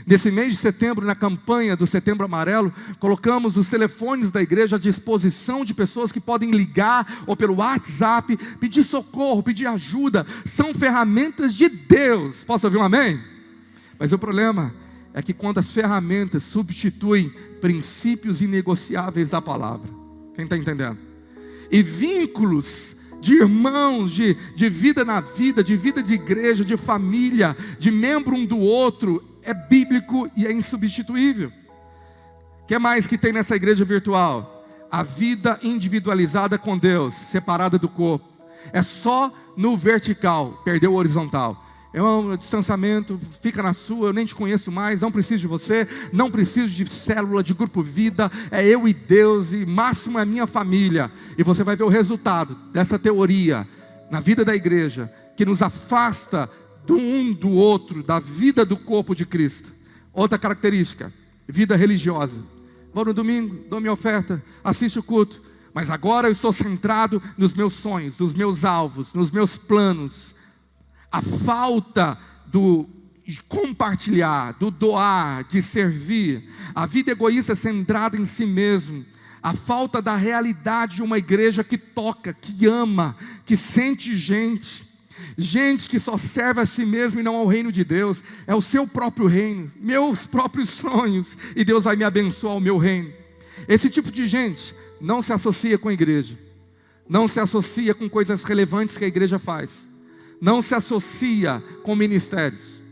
Speaker 1: Nesse mês de setembro, na campanha do Setembro Amarelo, colocamos os telefones da igreja à disposição de pessoas que podem ligar ou pelo WhatsApp, pedir socorro, pedir ajuda. São ferramentas de Deus. Posso ouvir um amém? Mas o problema é que quando as ferramentas substituem princípios inegociáveis da palavra. Quem está entendendo? E vínculos de irmãos, de vida na vida, de vida de igreja, de família, de membro um do outro, é bíblico e é insubstituível. O que mais que tem nessa igreja virtual? A vida individualizada com Deus, separada do corpo. É só no vertical, perdeu o horizontal. É um distanciamento, fica na sua, eu nem te conheço mais, não preciso de você, não preciso de célula, de grupo vida, é eu e Deus, e máximo é minha família. E você vai ver o resultado dessa teoria na vida da igreja, que nos afasta do um do outro, da vida do corpo de Cristo. Outra característica, vida religiosa. Vou no domingo, dou minha oferta, assisto o culto, mas agora eu estou centrado nos meus sonhos, nos meus alvos, nos meus planos. A falta do compartilhar, do doar, de servir, a vida egoísta centrada em si mesmo, a falta da realidade de uma igreja que toca, que ama, que sente gente que só serve a si mesmo e não ao reino de Deus, é o seu próprio reino, meus próprios sonhos, e Deus vai me abençoar o meu reino. Esse tipo de gente não se associa com a igreja, não se associa com coisas relevantes que a igreja faz, não se associa com ministérios.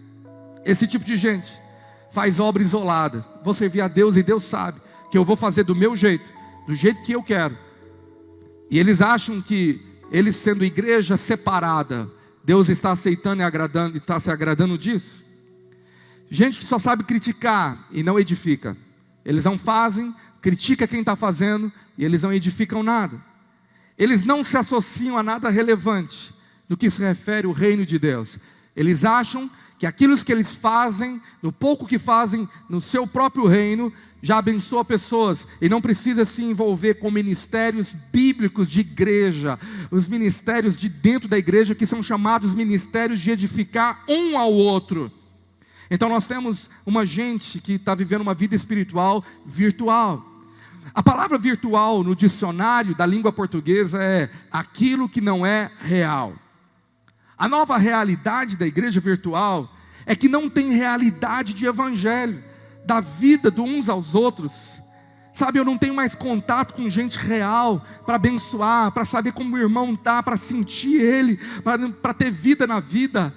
Speaker 1: Esse tipo de gente faz obra isolada. Vou servir a Deus e Deus sabe que eu vou fazer do meu jeito, do jeito que eu quero. E eles acham que eles sendo igreja separada, Deus está aceitando e agradando, está se agradando disso. Gente que só sabe criticar e não edifica. Eles não fazem, critica quem está fazendo e eles não edificam nada. Eles não se associam a nada relevante no que se refere ao reino de Deus. Eles acham que aquilo que eles fazem, no pouco que fazem no seu próprio reino, já abençoa pessoas, e não precisa se envolver com ministérios bíblicos de igreja, os ministérios de dentro da igreja, que são chamados ministérios de edificar um ao outro. Então nós temos uma gente que está vivendo uma vida espiritual virtual. A palavra virtual no dicionário da língua portuguesa é aquilo que não é real. A nova realidade da igreja virtual é que não tem realidade de evangelho, da vida de uns aos outros. Sabe, eu não tenho mais contato com gente real, para abençoar, para saber como o irmão está, para sentir ele, para ter vida na vida.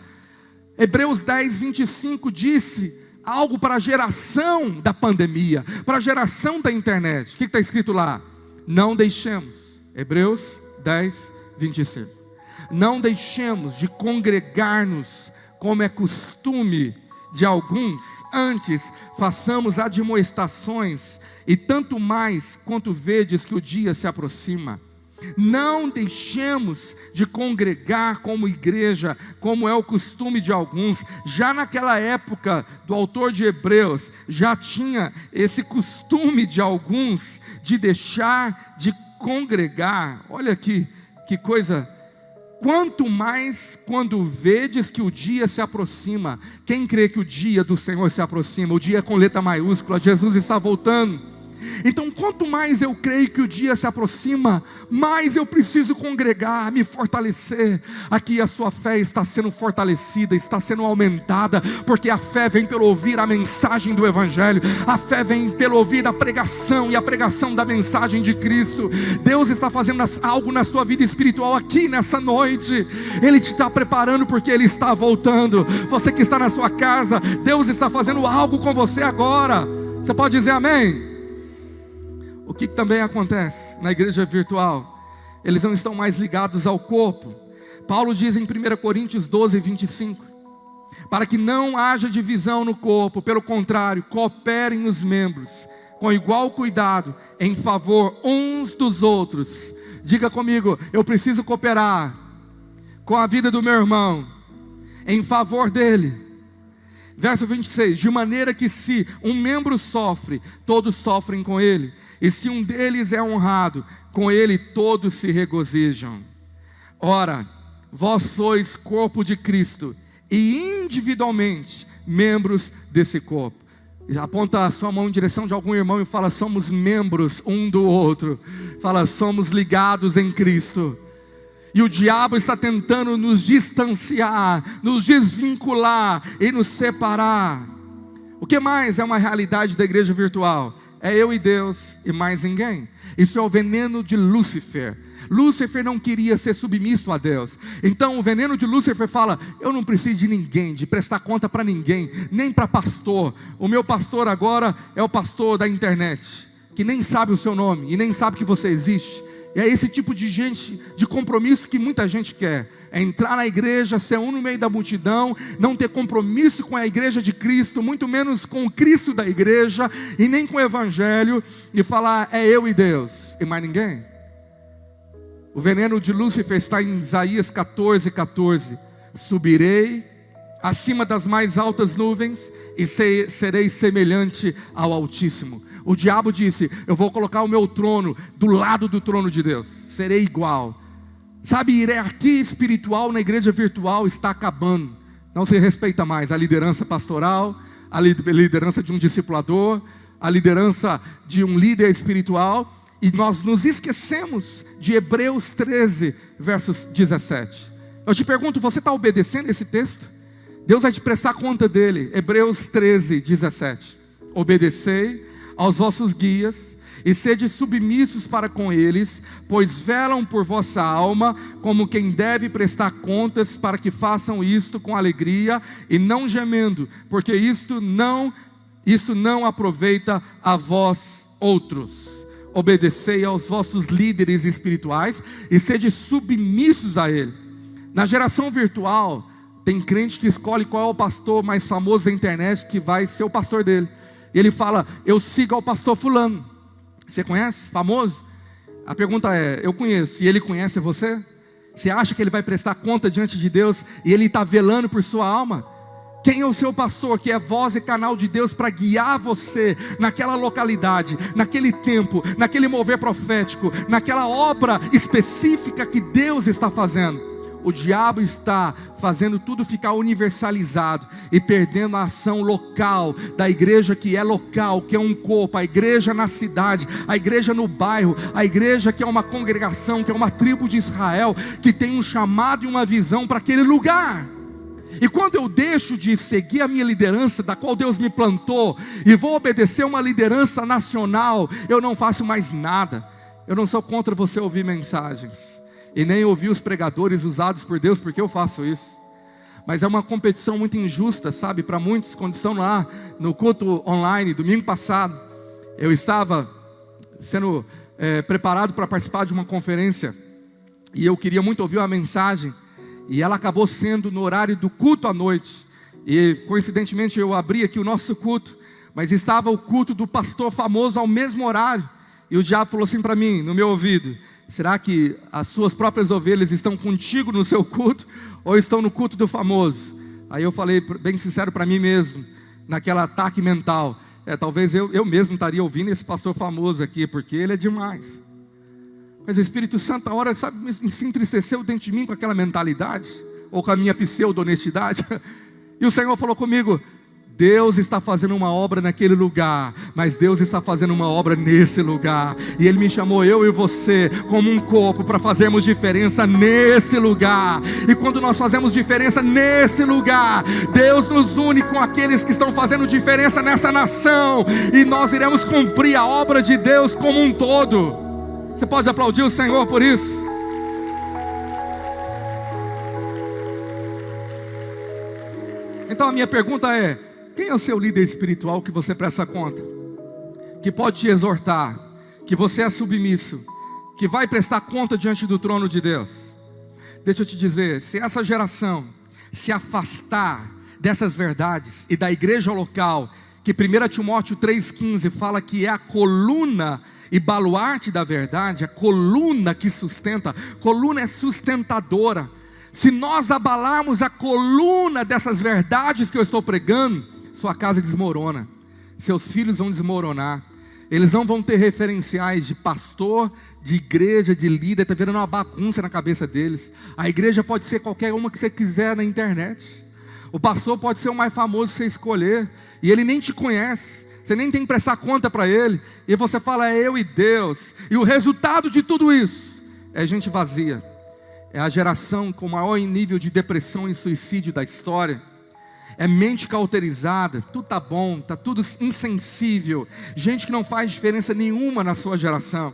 Speaker 1: Hebreus 10, 25 disse algo para a geração da pandemia, para a geração da internet. O que está escrito lá? Não deixemos, Hebreus 10, 25. Não deixemos de congregar-nos, como é costume de alguns, antes façamos admoestações, e tanto mais quanto vedes que o dia se aproxima. Não deixemos de congregar como igreja, como é o costume de alguns. Já naquela época do autor de Hebreus, já tinha esse costume de alguns, de deixar de congregar. Olha aqui, que coisa. Quanto mais quando vedes que o dia se aproxima. Quem crê que o dia do Senhor se aproxima? O dia com letra maiúscula, Jesus está voltando. Então, quanto mais eu creio que o dia se aproxima, mais eu preciso congregar, me fortalecer. Aqui a sua fé está sendo fortalecida, está sendo aumentada, porque a fé vem pelo ouvir a mensagem do Evangelho, a fé vem pelo ouvir a pregação e a pregação da mensagem de Cristo. Deus está fazendo algo na sua vida espiritual aqui nessa noite. Ele te está preparando porque Ele está voltando. Você que está na sua casa, Deus está fazendo algo com você agora. Você pode dizer amém? O que também acontece na igreja virtual? Eles não estão mais ligados ao corpo. Paulo diz em 1 Coríntios 12, 25: para que não haja divisão no corpo, pelo contrário, cooperem os membros com igual cuidado em favor uns dos outros. Diga comigo: eu preciso cooperar com a vida do meu irmão, em favor dele. Verso 26: de maneira que se um membro sofre, todos sofrem com ele, e se um deles é honrado, com ele todos se regozijam. Ora, vós sois corpo de Cristo, e individualmente membros desse corpo. Aponta a sua mão em direção de algum irmão e fala: somos membros um do outro. Fala: somos ligados em Cristo. E o diabo está tentando nos distanciar, nos desvincular e nos separar. O que mais é uma realidade da igreja virtual? É eu e Deus e mais ninguém. Isso é o veneno de Lúcifer. Lúcifer não queria ser submisso a Deus. Então o veneno de Lúcifer fala: eu não preciso de ninguém, de prestar conta para ninguém, nem para pastor. O meu pastor agora é o pastor da internet, que nem sabe o seu nome e nem sabe que você existe. E é esse tipo de gente, de compromisso que muita gente quer. É entrar na igreja, ser um no meio da multidão, não ter compromisso com a igreja de Cristo, muito menos com o Cristo da igreja, e nem com o Evangelho, e falar: é eu e Deus, e mais ninguém. O veneno de Lúcifer está em Isaías 14, 14. Subirei acima das mais altas nuvens, e serei semelhante ao Altíssimo. O diabo disse: eu vou colocar o meu trono do lado do trono de Deus, serei igual. Sabe, hierarquia espiritual na igreja virtual está acabando. Não se respeita mais a liderança pastoral, a liderança de um discipulador, a liderança de um líder espiritual. E nós nos esquecemos de Hebreus 13, versos 17. Eu te pergunto: você está obedecendo esse texto? Deus vai te prestar conta dele. Hebreus 13, 17. Obedecei aos vossos guias, e sede submissos para com eles, pois velam por vossa alma, como quem deve prestar contas, para que façam isto com alegria, e não gemendo, porque isto não aproveita a vós outros. Obedecei aos vossos líderes espirituais, e sede submissos a ele. Na geração virtual, tem crente que escolhe qual é o pastor mais famoso da internet, que vai ser o pastor dele. E ele fala: eu sigo ao pastor fulano. Você conhece? Famoso? A pergunta é: eu conheço, e ele conhece você? Você acha que ele vai prestar conta diante de Deus, e ele está velando por sua alma? Quem é o seu pastor, que é voz e canal de Deus para guiar você naquela localidade, naquele tempo, naquele mover profético, naquela obra específica que Deus está fazendo? O diabo está fazendo tudo ficar universalizado e perdendo a ação local da igreja, que é local, que é um corpo, a igreja na cidade, a igreja no bairro, a igreja que é uma congregação, que é uma tribo de Israel, que tem um chamado e uma visão para aquele lugar. E quando eu deixo de seguir a minha liderança, da qual Deus me plantou, e vou obedecer uma liderança nacional, eu não faço mais nada. Eu não sou contra você ouvir mensagens, e nem ouvir os pregadores usados por Deus, porque eu faço isso. Mas é uma competição muito injusta, sabe, para muitos. Quando estão lá no culto online, domingo passado, eu estava sendo preparado para participar de uma conferência, e eu queria muito ouvir uma mensagem, e ela acabou sendo no horário do culto à noite, e coincidentemente eu abri aqui o nosso culto, mas estava o culto do pastor famoso ao mesmo horário, e o diabo falou assim para mim, no meu ouvido: será que as suas próprias ovelhas estão contigo no seu culto, ou estão no culto do famoso? Aí eu falei bem sincero para mim mesmo, naquele ataque mental: talvez eu mesmo estaria ouvindo esse pastor famoso aqui, porque ele é demais. Mas o Espírito Santo, a hora, sabe, se entristeceu dentro de mim com aquela mentalidade, ou com a minha pseudo-honestidade. E o Senhor falou comigo: Deus está fazendo uma obra naquele lugar, mas Deus está fazendo uma obra nesse lugar, e Ele me chamou, eu e você, como um corpo, para fazermos diferença nesse lugar. E quando nós fazemos diferença nesse lugar, Deus nos une com aqueles que estão fazendo diferença nessa nação, e nós iremos cumprir a obra de Deus como um todo. Você pode aplaudir o Senhor por isso? Então a minha pergunta é: quem é o seu líder espiritual que você presta conta? Que pode te exortar, que você é submisso, que vai prestar conta diante do trono de Deus? Deixa eu te dizer, se essa geração se afastar dessas verdades e da igreja local, que 1 Timóteo 3,15 fala que é a coluna e baluarte da verdade, a coluna que sustenta, coluna é sustentadora. Se nós abalarmos a coluna dessas verdades que eu estou pregando, sua casa desmorona, seus filhos vão desmoronar, eles não vão ter referenciais de pastor, de igreja, de líder, está virando uma bagunça na cabeça deles. A igreja pode ser qualquer uma que você quiser na internet, o pastor pode ser o mais famoso que você escolher, e ele nem te conhece, você nem tem que prestar conta para ele, e você fala, é eu e Deus, e o resultado de tudo isso, é gente vazia, é a geração com o maior nível de depressão e suicídio da história, é mente cauterizada, tudo está bom, está tudo insensível, gente que não faz diferença nenhuma na sua geração,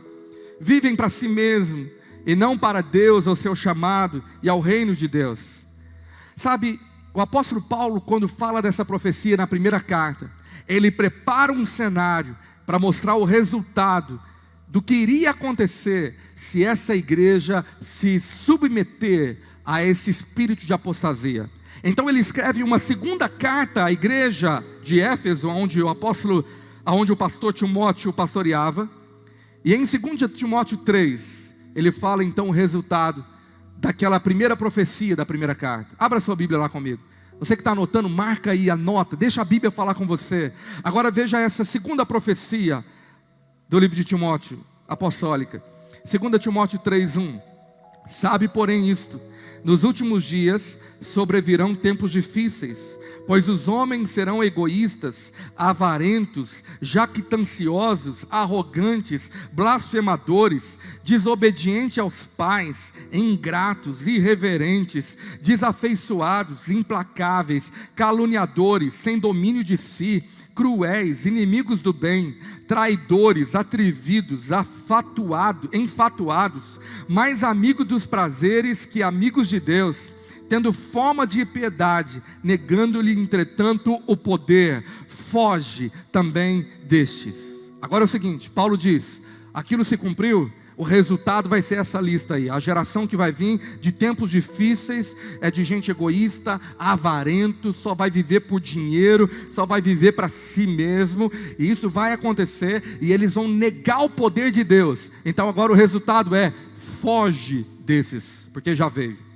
Speaker 1: vivem para si mesmo, e não para Deus, ao seu chamado, e ao reino de Deus. Sabe, o apóstolo Paulo, quando fala dessa profecia na primeira carta, ele prepara um cenário para mostrar o resultado do que iria acontecer se essa igreja se submeter a esse espírito de apostasia. Então ele escreve uma segunda carta à igreja de Éfeso, onde o pastor Timóteo pastoreava, e em 2 Timóteo 3, ele fala então o resultado daquela primeira profecia da primeira carta. Abra sua Bíblia lá comigo. Você que está anotando, marca aí, anota, deixa a Bíblia falar com você. Agora veja essa segunda profecia do livro de Timóteo, apostólica. 2 Timóteo 3:1. Sabe, porém, isto: nos últimos dias sobrevirão tempos difíceis, pois os homens serão egoístas, avarentos, jactanciosos, arrogantes, blasfemadores, desobedientes aos pais, ingratos, irreverentes, desafeiçoados, implacáveis, caluniadores, sem domínio de si, cruéis, inimigos do bem, traidores, atrevidos, enfatuados, mais amigos dos prazeres que amigos de Deus, tendo forma de piedade, negando-lhe entretanto o poder. Foge também destes. Agora é o seguinte, Paulo diz, aquilo se cumpriu, o resultado vai ser essa lista aí. A geração que vai vir de tempos difíceis é de gente egoísta, avarento, só vai viver por dinheiro, só vai viver para si mesmo, e isso vai acontecer, e eles vão negar o poder de Deus. Então agora o resultado é, foge desses, porque já veio.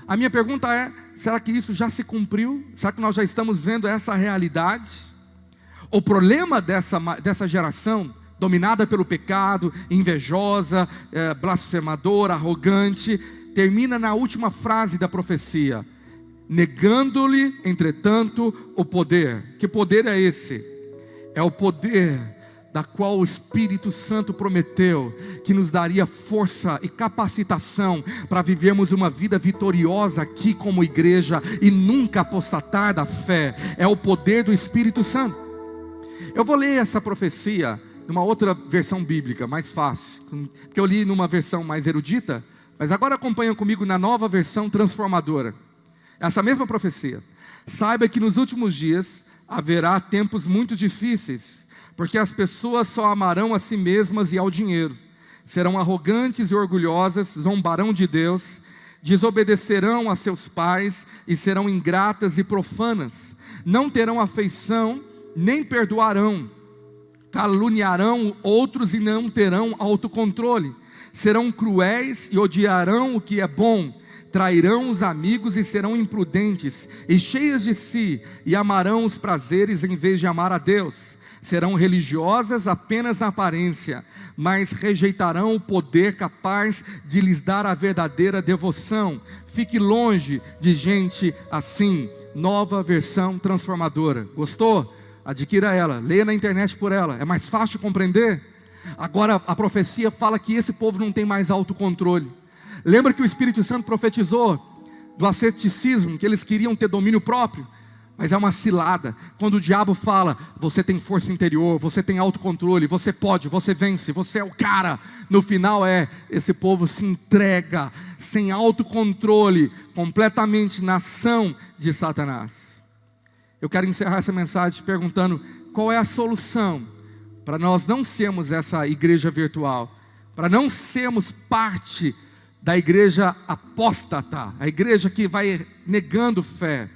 Speaker 1: A minha pergunta é, será que isso já se cumpriu? Será que nós já estamos vendo essa realidade? O problema dessa geração, dominada pelo pecado, invejosa, blasfemadora, arrogante, termina na última frase da profecia: negando-lhe, entretanto, o poder. Que poder é esse? É o poder da qual o Espírito Santo prometeu, que nos daria força e capacitação para vivermos uma vida vitoriosa aqui como igreja e nunca apostatar da fé. É o poder do Espírito Santo. Eu vou ler essa profecia numa outra versão bíblica, mais fácil, porque eu li numa versão mais erudita, mas agora acompanha comigo na nova versão transformadora. Essa mesma profecia: saiba que nos últimos dias haverá tempos muito difíceis, porque as pessoas só amarão a si mesmas e ao dinheiro, serão arrogantes e orgulhosas, zombarão de Deus, desobedecerão a seus pais e serão ingratas e profanas, não terão afeição, nem perdoarão, caluniarão outros e não terão autocontrole, serão cruéis e odiarão o que é bom, trairão os amigos e serão imprudentes, e cheias de si, e amarão os prazeres em vez de amar a Deus. Serão religiosas apenas na aparência, mas rejeitarão o poder capaz de lhes dar a verdadeira devoção. Fique longe de gente assim. Nova Versão Transformadora. Gostou? Adquira ela, leia na internet por ela, é mais fácil de compreender. Agora a profecia fala que esse povo não tem mais autocontrole. Lembra que o Espírito Santo profetizou do asceticismo, que eles queriam ter domínio próprio? Mas é uma cilada. Quando o diabo fala, você tem força interior, você tem autocontrole, você pode, você vence, você é o cara. No final esse povo se entrega sem autocontrole, completamente na ação de Satanás. Eu quero encerrar essa mensagem perguntando, qual é a solução para nós não sermos essa igreja virtual? Para não sermos parte da igreja apóstata, a igreja que vai negando fé.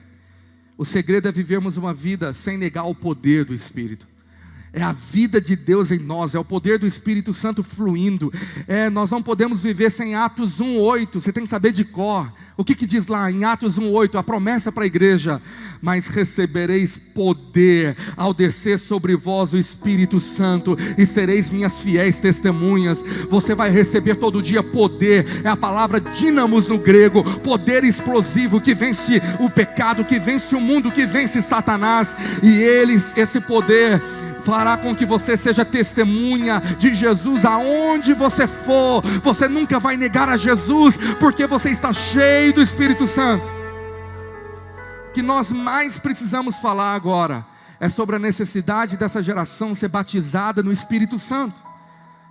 Speaker 1: O segredo é vivermos uma vida sem negar o poder do Espírito. É a vida de Deus em nós, é o poder do Espírito Santo fluindo. Nós não podemos viver sem Atos 1:8, você tem que saber de cor. O que diz lá em Atos 1:8, a promessa para a igreja? Mas recebereis poder ao descer sobre vós o Espírito Santo, e sereis minhas fiéis testemunhas. Você vai receber todo dia poder, é a palavra dínamos no grego, poder explosivo que vence o pecado, que vence o mundo, que vence Satanás. E esse poder fará com que você seja testemunha de Jesus aonde você for. Você nunca vai negar a Jesus, porque você está cheio do Espírito Santo. O que nós mais precisamos falar agora é sobre a necessidade dessa geração ser batizada no Espírito Santo.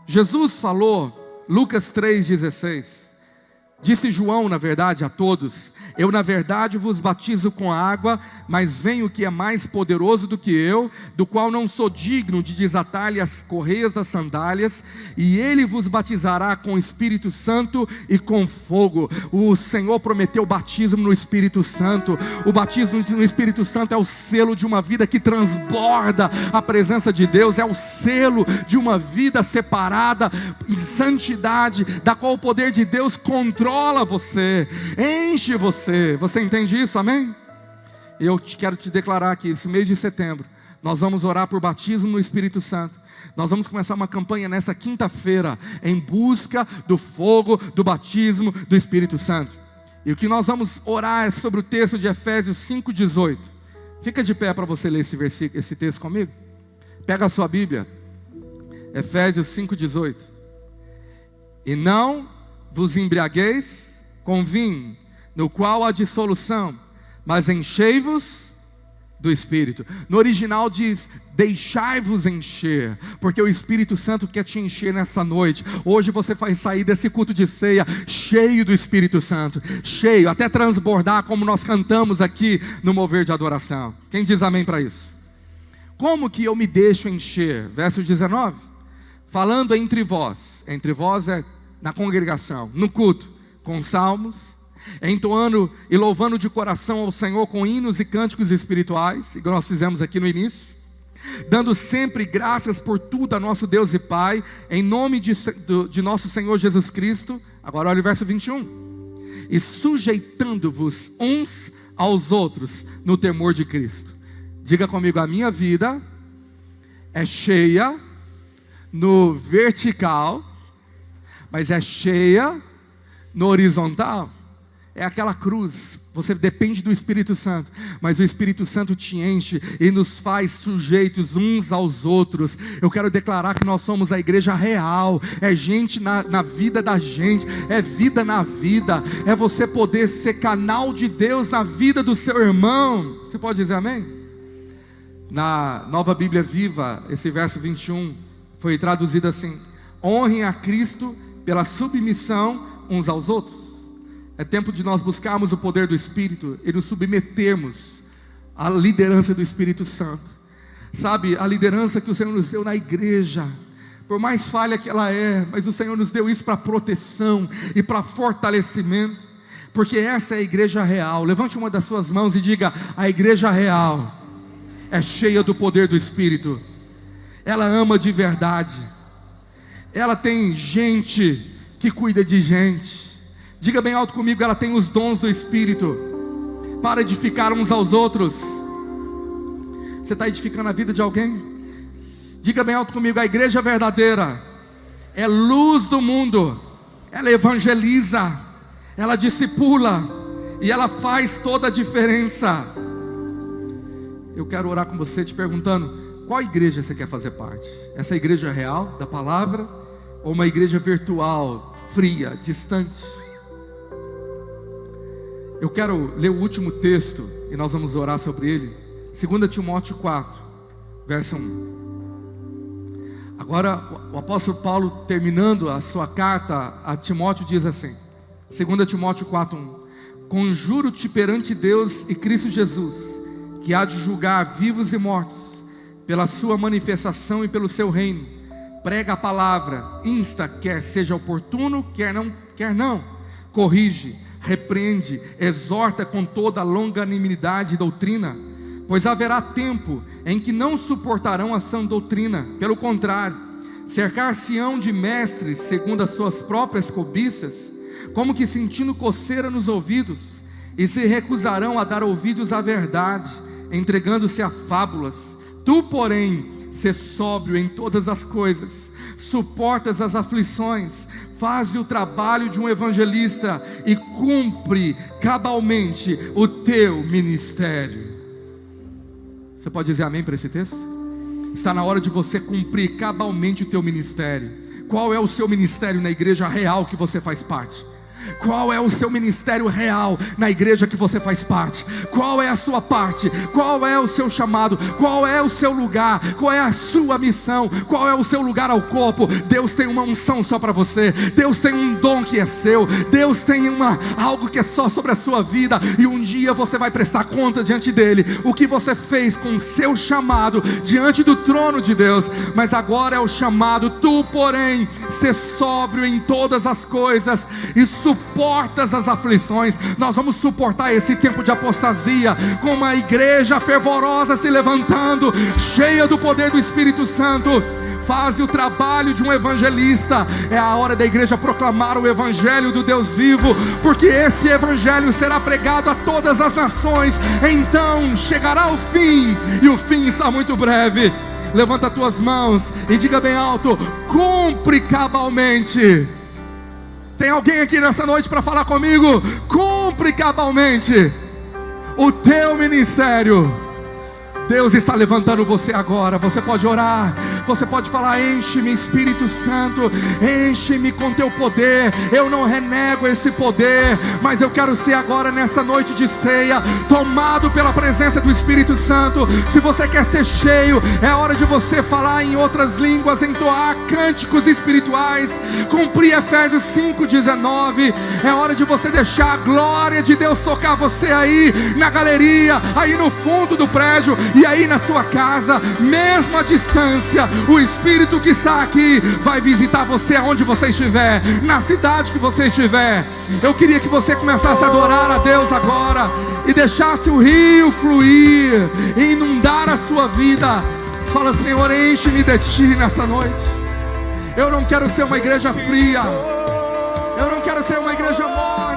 Speaker 1: Jesus falou, Lucas 3,16, disse João, na verdade, a todos: eu na verdade vos batizo com água, mas vem o que é mais poderoso do que eu, do qual não sou digno de desatar-lhe as correias das sandálias, e ele vos batizará com o Espírito Santo e com fogo. O Senhor prometeu batismo no Espírito Santo. O batismo no Espírito Santo é o selo de uma vida que transborda a presença de Deus, é o selo de uma vida separada em santidade, da qual o poder de Deus controla você, enche você. Você entende isso, amém? Eu quero te declarar que esse mês de setembro nós vamos orar por batismo no Espírito Santo. Nós vamos começar uma campanha nessa quinta-feira em busca do fogo do batismo do Espírito Santo. E o que nós vamos orar é sobre o texto de Efésios 5:18. Fica de pé para você ler esse texto comigo. Pega a sua Bíblia, Efésios 5:18. E não vos embriagueis com vinho, no qual há dissolução, mas enchei-vos do Espírito. No original diz, deixai-vos encher, porque o Espírito Santo quer te encher nessa noite. Hoje você vai sair desse culto de ceia cheio do Espírito Santo, cheio, até transbordar, como nós cantamos aqui no mover de adoração. Quem diz amém para isso? Como que eu me deixo encher? Verso 19, falando entre vós é na congregação, no culto, com salmos, entoando e louvando de coração ao Senhor com hinos e cânticos espirituais, igual nós fizemos aqui no início, dando sempre graças por tudo a nosso Deus e Pai, em nome de nosso Senhor Jesus Cristo. Agora olha o verso 21, e sujeitando-vos uns aos outros no temor de Cristo. Diga comigo, a minha vida é cheia no vertical, mas é cheia no horizontal. É aquela cruz, você depende do Espírito Santo, mas o Espírito Santo te enche e nos faz sujeitos uns aos outros. Eu quero declarar que nós somos a igreja real, é gente na vida da gente, é vida na vida, é você poder ser canal de Deus na vida do seu irmão. Você pode dizer amém? Na Nova Bíblia Viva, esse verso 21 foi traduzido assim: honrem a Cristo pela submissão uns aos outros. É tempo de nós buscarmos o poder do Espírito e nos submetermos à liderança do Espírito Santo. Sabe, a liderança que o Senhor nos deu na igreja, por mais falha que ela é, mas o Senhor nos deu isso para proteção e para fortalecimento, porque essa é a igreja real. Levante uma das suas mãos e diga: a igreja real é cheia do poder do Espírito, ela ama de verdade, ela tem gente que cuida de gente. Diga bem alto comigo, ela tem os dons do Espírito para edificar uns aos outros. Você está edificando a vida de alguém? Diga bem alto comigo, a igreja verdadeira é luz do mundo. Ela evangeliza, ela discipula, e ela faz toda a diferença. eu quero orar com você te perguntando: qual igreja você quer fazer parte? Essa igreja real, da palavra, ou uma igreja virtual, fria, distante? Eu quero ler o último texto e nós vamos orar sobre ele. 2 Timóteo 4, verso 1. Agora o apóstolo Paulo, terminando a sua carta a Timóteo, diz assim, 2 Timóteo 4, 1: conjuro-te perante Deus e Cristo Jesus, que há de julgar vivos e mortos, pela sua manifestação e pelo seu reino, prega a palavra, insta, quer seja oportuno, quer não, corrige, repreende, exorta com toda a longanimidade e doutrina, pois haverá tempo em que não suportarão a sã doutrina, pelo contrário, cercar-se-ão de mestres segundo as suas próprias cobiças, como que sentindo coceira nos ouvidos, e se recusarão a dar ouvidos à verdade, entregando-se a fábulas. Tu, porém, sê sóbrio em todas as coisas, suportas as aflições, faz o trabalho de um evangelista e cumpre cabalmente o teu ministério. Você pode dizer amém para esse texto? Está na hora de você cumprir cabalmente o teu ministério. Qual é o seu ministério na igreja real que você faz parte? Qual é o seu ministério real na igreja que você faz parte? Qual é a sua parte? Qual é o seu chamado? Qual é o seu lugar? Qual é a sua missão? Qual é o seu lugar ao corpo? Deus tem uma unção só para você. Deus tem um dom que é seu. Deus tem algo que é só sobre a sua vida. E um dia você vai prestar conta diante dele. O que você fez com o seu chamado diante do trono de Deus. Mas agora é o chamado: tu, porém, ser sóbrio em todas as coisas e suportas as aflições. Nós vamos suportar esse tempo de apostasia com uma igreja fervorosa se levantando, cheia do poder do Espírito Santo. Faz o trabalho de um evangelista. É a hora da igreja proclamar o evangelho do Deus vivo, porque esse evangelho será pregado a todas as nações. Então chegará o fim, e o fim está muito breve. Levanta as tuas mãos e diga bem alto: cumpre cabalmente. Tem alguém aqui nessa noite para falar comigo? Cumpre cabalmente o teu ministério. Deus está levantando você agora. Você pode orar, você pode falar: enche-me, Espírito Santo, enche-me com teu poder. Eu não renego esse poder, mas eu quero ser agora, nessa noite de ceia, tomado pela presença do Espírito Santo. Se você quer ser cheio, é hora de você falar em outras línguas, entoar cânticos espirituais, cumprir Efésios 5:19. É hora de você deixar a glória de Deus tocar você aí na galeria, aí no fundo do prédio, e aí na sua casa, mesmo à distância, o Espírito que está aqui vai visitar você aonde você estiver, na cidade que você estiver. Eu queria que você começasse a adorar a Deus agora, e deixasse o rio fluir, e inundar a sua vida. Fala: Senhor, enche-me de ti nessa noite. Eu não quero ser uma igreja fria, eu não quero ser uma igreja morta.